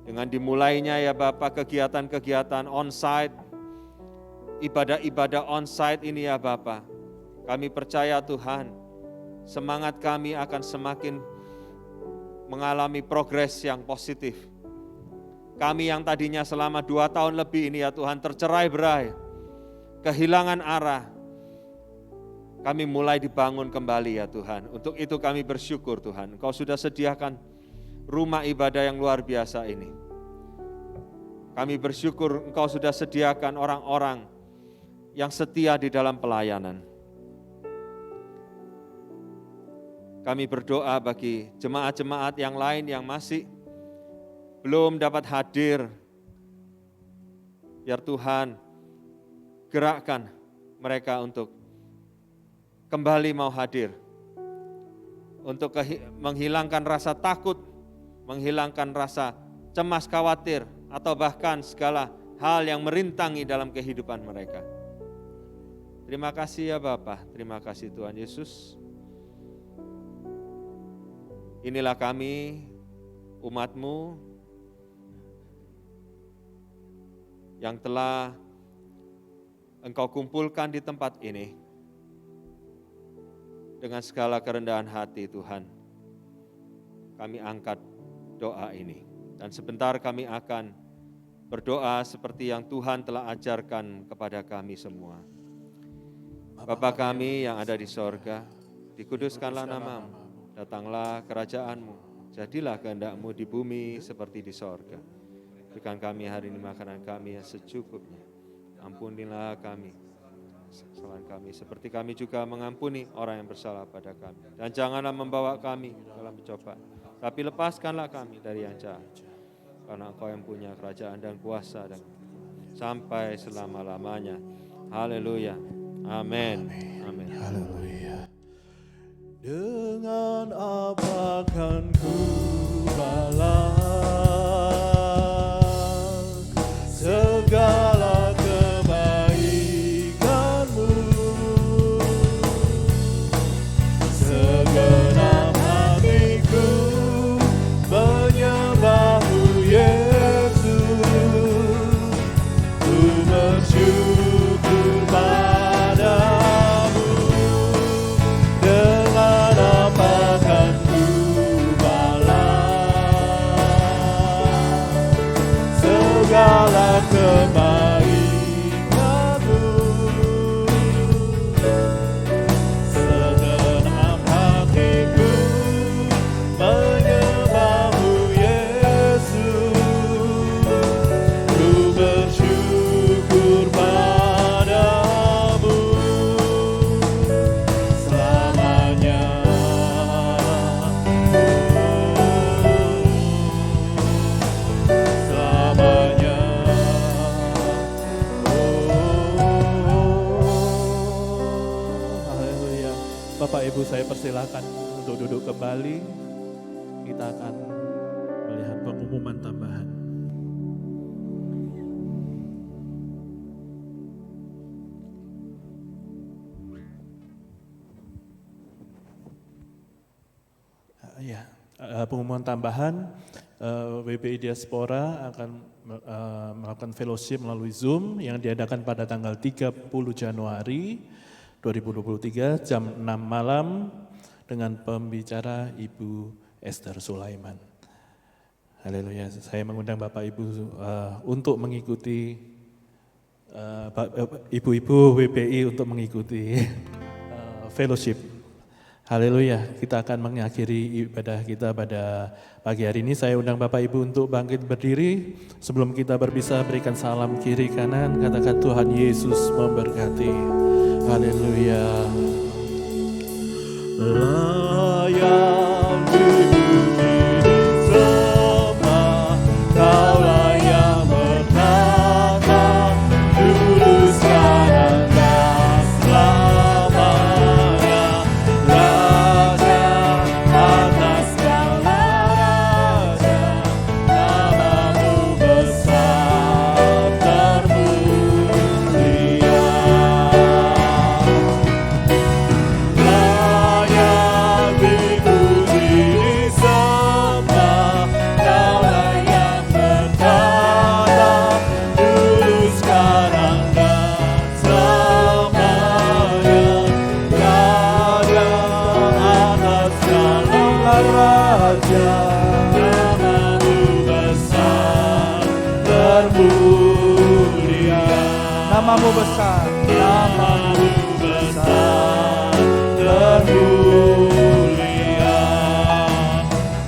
Dengan dimulainya ya Bapak kegiatan-kegiatan on-site, ibadah-ibadah on-site ini ya Bapak. Kami percaya Tuhan, semangat kami akan semakin mengalami progres yang positif. Kami yang tadinya selama 2 tahun lebih ini ya Tuhan tercerai-berai, kehilangan arah, kami mulai dibangun kembali ya Tuhan. Untuk itu kami bersyukur Tuhan, Engkau sudah sediakan rumah ibadah yang luar biasa ini. Kami bersyukur Engkau sudah sediakan orang-orang yang setia di dalam pelayanan. Kami berdoa bagi jemaat-jemaat yang lain yang masih belum dapat hadir. Biar Tuhan gerakkan mereka untuk kembali mau hadir. Untuk menghilangkan rasa takut, menghilangkan rasa cemas khawatir, atau bahkan segala hal yang merintangi dalam kehidupan mereka. Terima kasih ya Bapa, terima kasih Tuhan Yesus. Inilah kami, umat-Mu, yang telah Engkau kumpulkan di tempat ini. Dengan segala kerendahan hati Tuhan, kami angkat doa ini. Dan sebentar kami akan berdoa seperti yang Tuhan telah ajarkan kepada kami semua. Bapa kami yang ada di sorga, dikuduskanlah nama-Mu, datanglah kerajaan-Mu, jadilah kehendak-Mu di bumi seperti di sorga. Berikan kami hari ini makanan kami yang secukupnya. Ampunilah kami kesalahan kami, seperti kami juga mengampuni orang yang bersalah pada kami. Dan janganlah membawa kami dalam pencobaan, tapi lepaskanlah kami dari yang jahat. Karena Engkau yang punya kerajaan dan kuasa dan sampai selama-lamanya. Haleluya. Amin. Amin. Haleluya. Dengan apa kan ku balas segala kebaikan-Mu, segenap hatiku menyembah-Mu Yesus, ku bersyukur padamu dengan saya persilakan untuk duduk kembali. Kita akan melihat pengumuman tambahan. Ya, pengumuman tambahan, WPI Diaspora akan melakukan fellowship melalui Zoom yang diadakan pada tanggal 30 Januari 2023 jam 6 malam dengan pembicara Ibu Esther Sulaiman. Haleluya, saya mengundang Bapak Ibu untuk mengikuti, Ibu-Ibu WPI untuk mengikuti fellowship. Haleluya, kita akan mengakhiri ibadah kita pada pagi hari ini. Saya undang Bapak Ibu untuk bangkit berdiri. Sebelum kita berpisah, berikan salam kiri kanan. Katakan Tuhan Yesus memberkati. Haleluya. Layak dipuji disembah, Kaulah yang bertata, dulu sekarang dan selamanya. Raja atas segala raja, namamu besar termulia. Layak dipuji disembah, Kaulah yang bertata, dulu sekarang dan selamanya. Raja atas segala raja, namamu besar termulia. Namamu besar, Namamu besar termulia.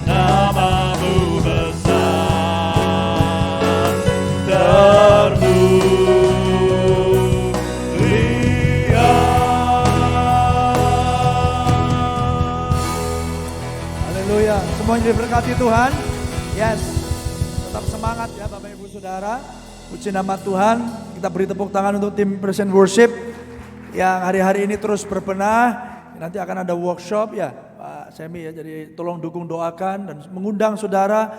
Namamu besar termulia. haleluya. Semuanya diberkati Tuhan. Yes, tetap semangat ya Bapak Ibu Saudara. Puji nama Tuhan. Kita beri tepuk tangan untuk tim Present Worship yang hari-hari ini terus berbenah. Nanti akan ada workshop ya Pak Semi ya. Jadi tolong dukung, doakan dan mengundang saudara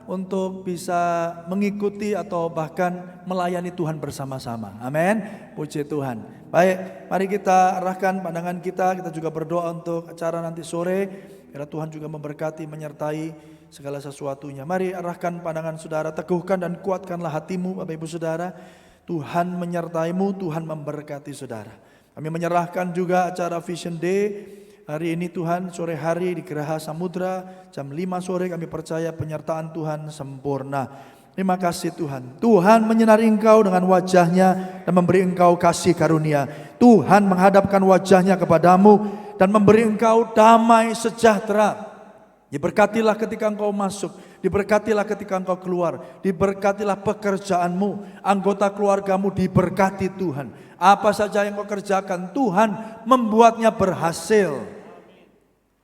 untuk bisa mengikuti atau bahkan melayani Tuhan bersama-sama. Amin. Puji Tuhan. Baik, mari kita arahkan pandangan kita. Kita juga berdoa untuk acara nanti sore. Biar Tuhan juga memberkati, menyertai segala sesuatunya. Mari arahkan pandangan saudara, teguhkan dan kuatkanlah hatimu Bapak Ibu Saudara. Tuhan menyertaimu, Tuhan memberkati saudara. Kami menyerahkan juga acara Vision Day hari ini Tuhan, sore hari di Geraha Samudra jam 5 sore. Kami percaya penyertaan Tuhan sempurna. Terima kasih Tuhan. Tuhan menyinari engkau dengan wajahnya dan memberi engkau kasih karunia. Tuhan menghadapkan wajahnya kepadamu dan memberi engkau damai sejahtera. Diberkatilah ketika engkau masuk, diberkatilah ketika engkau keluar, diberkatilah pekerjaanmu, anggota keluargamu diberkati Tuhan. Apa saja yang kau kerjakan, Tuhan membuatnya berhasil.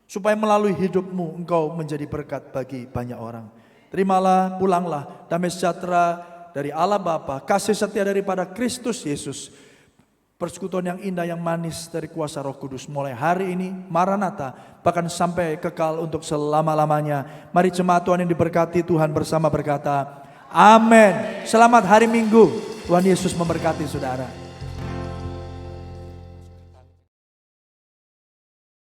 Supaya melalui hidupmu engkau menjadi berkat bagi banyak orang. Terimalah, pulanglah, damai sejahtera dari Allah Bapa, kasih setia daripada Kristus Yesus, persekutuan yang indah, yang manis dari kuasa Roh Kudus mulai hari ini, Maranatha, bahkan sampai kekal untuk selama-lamanya. Mari jemaat Tuhan yang diberkati Tuhan bersama berkata, amin. Selamat hari Minggu. Tuhan Yesus memberkati saudara.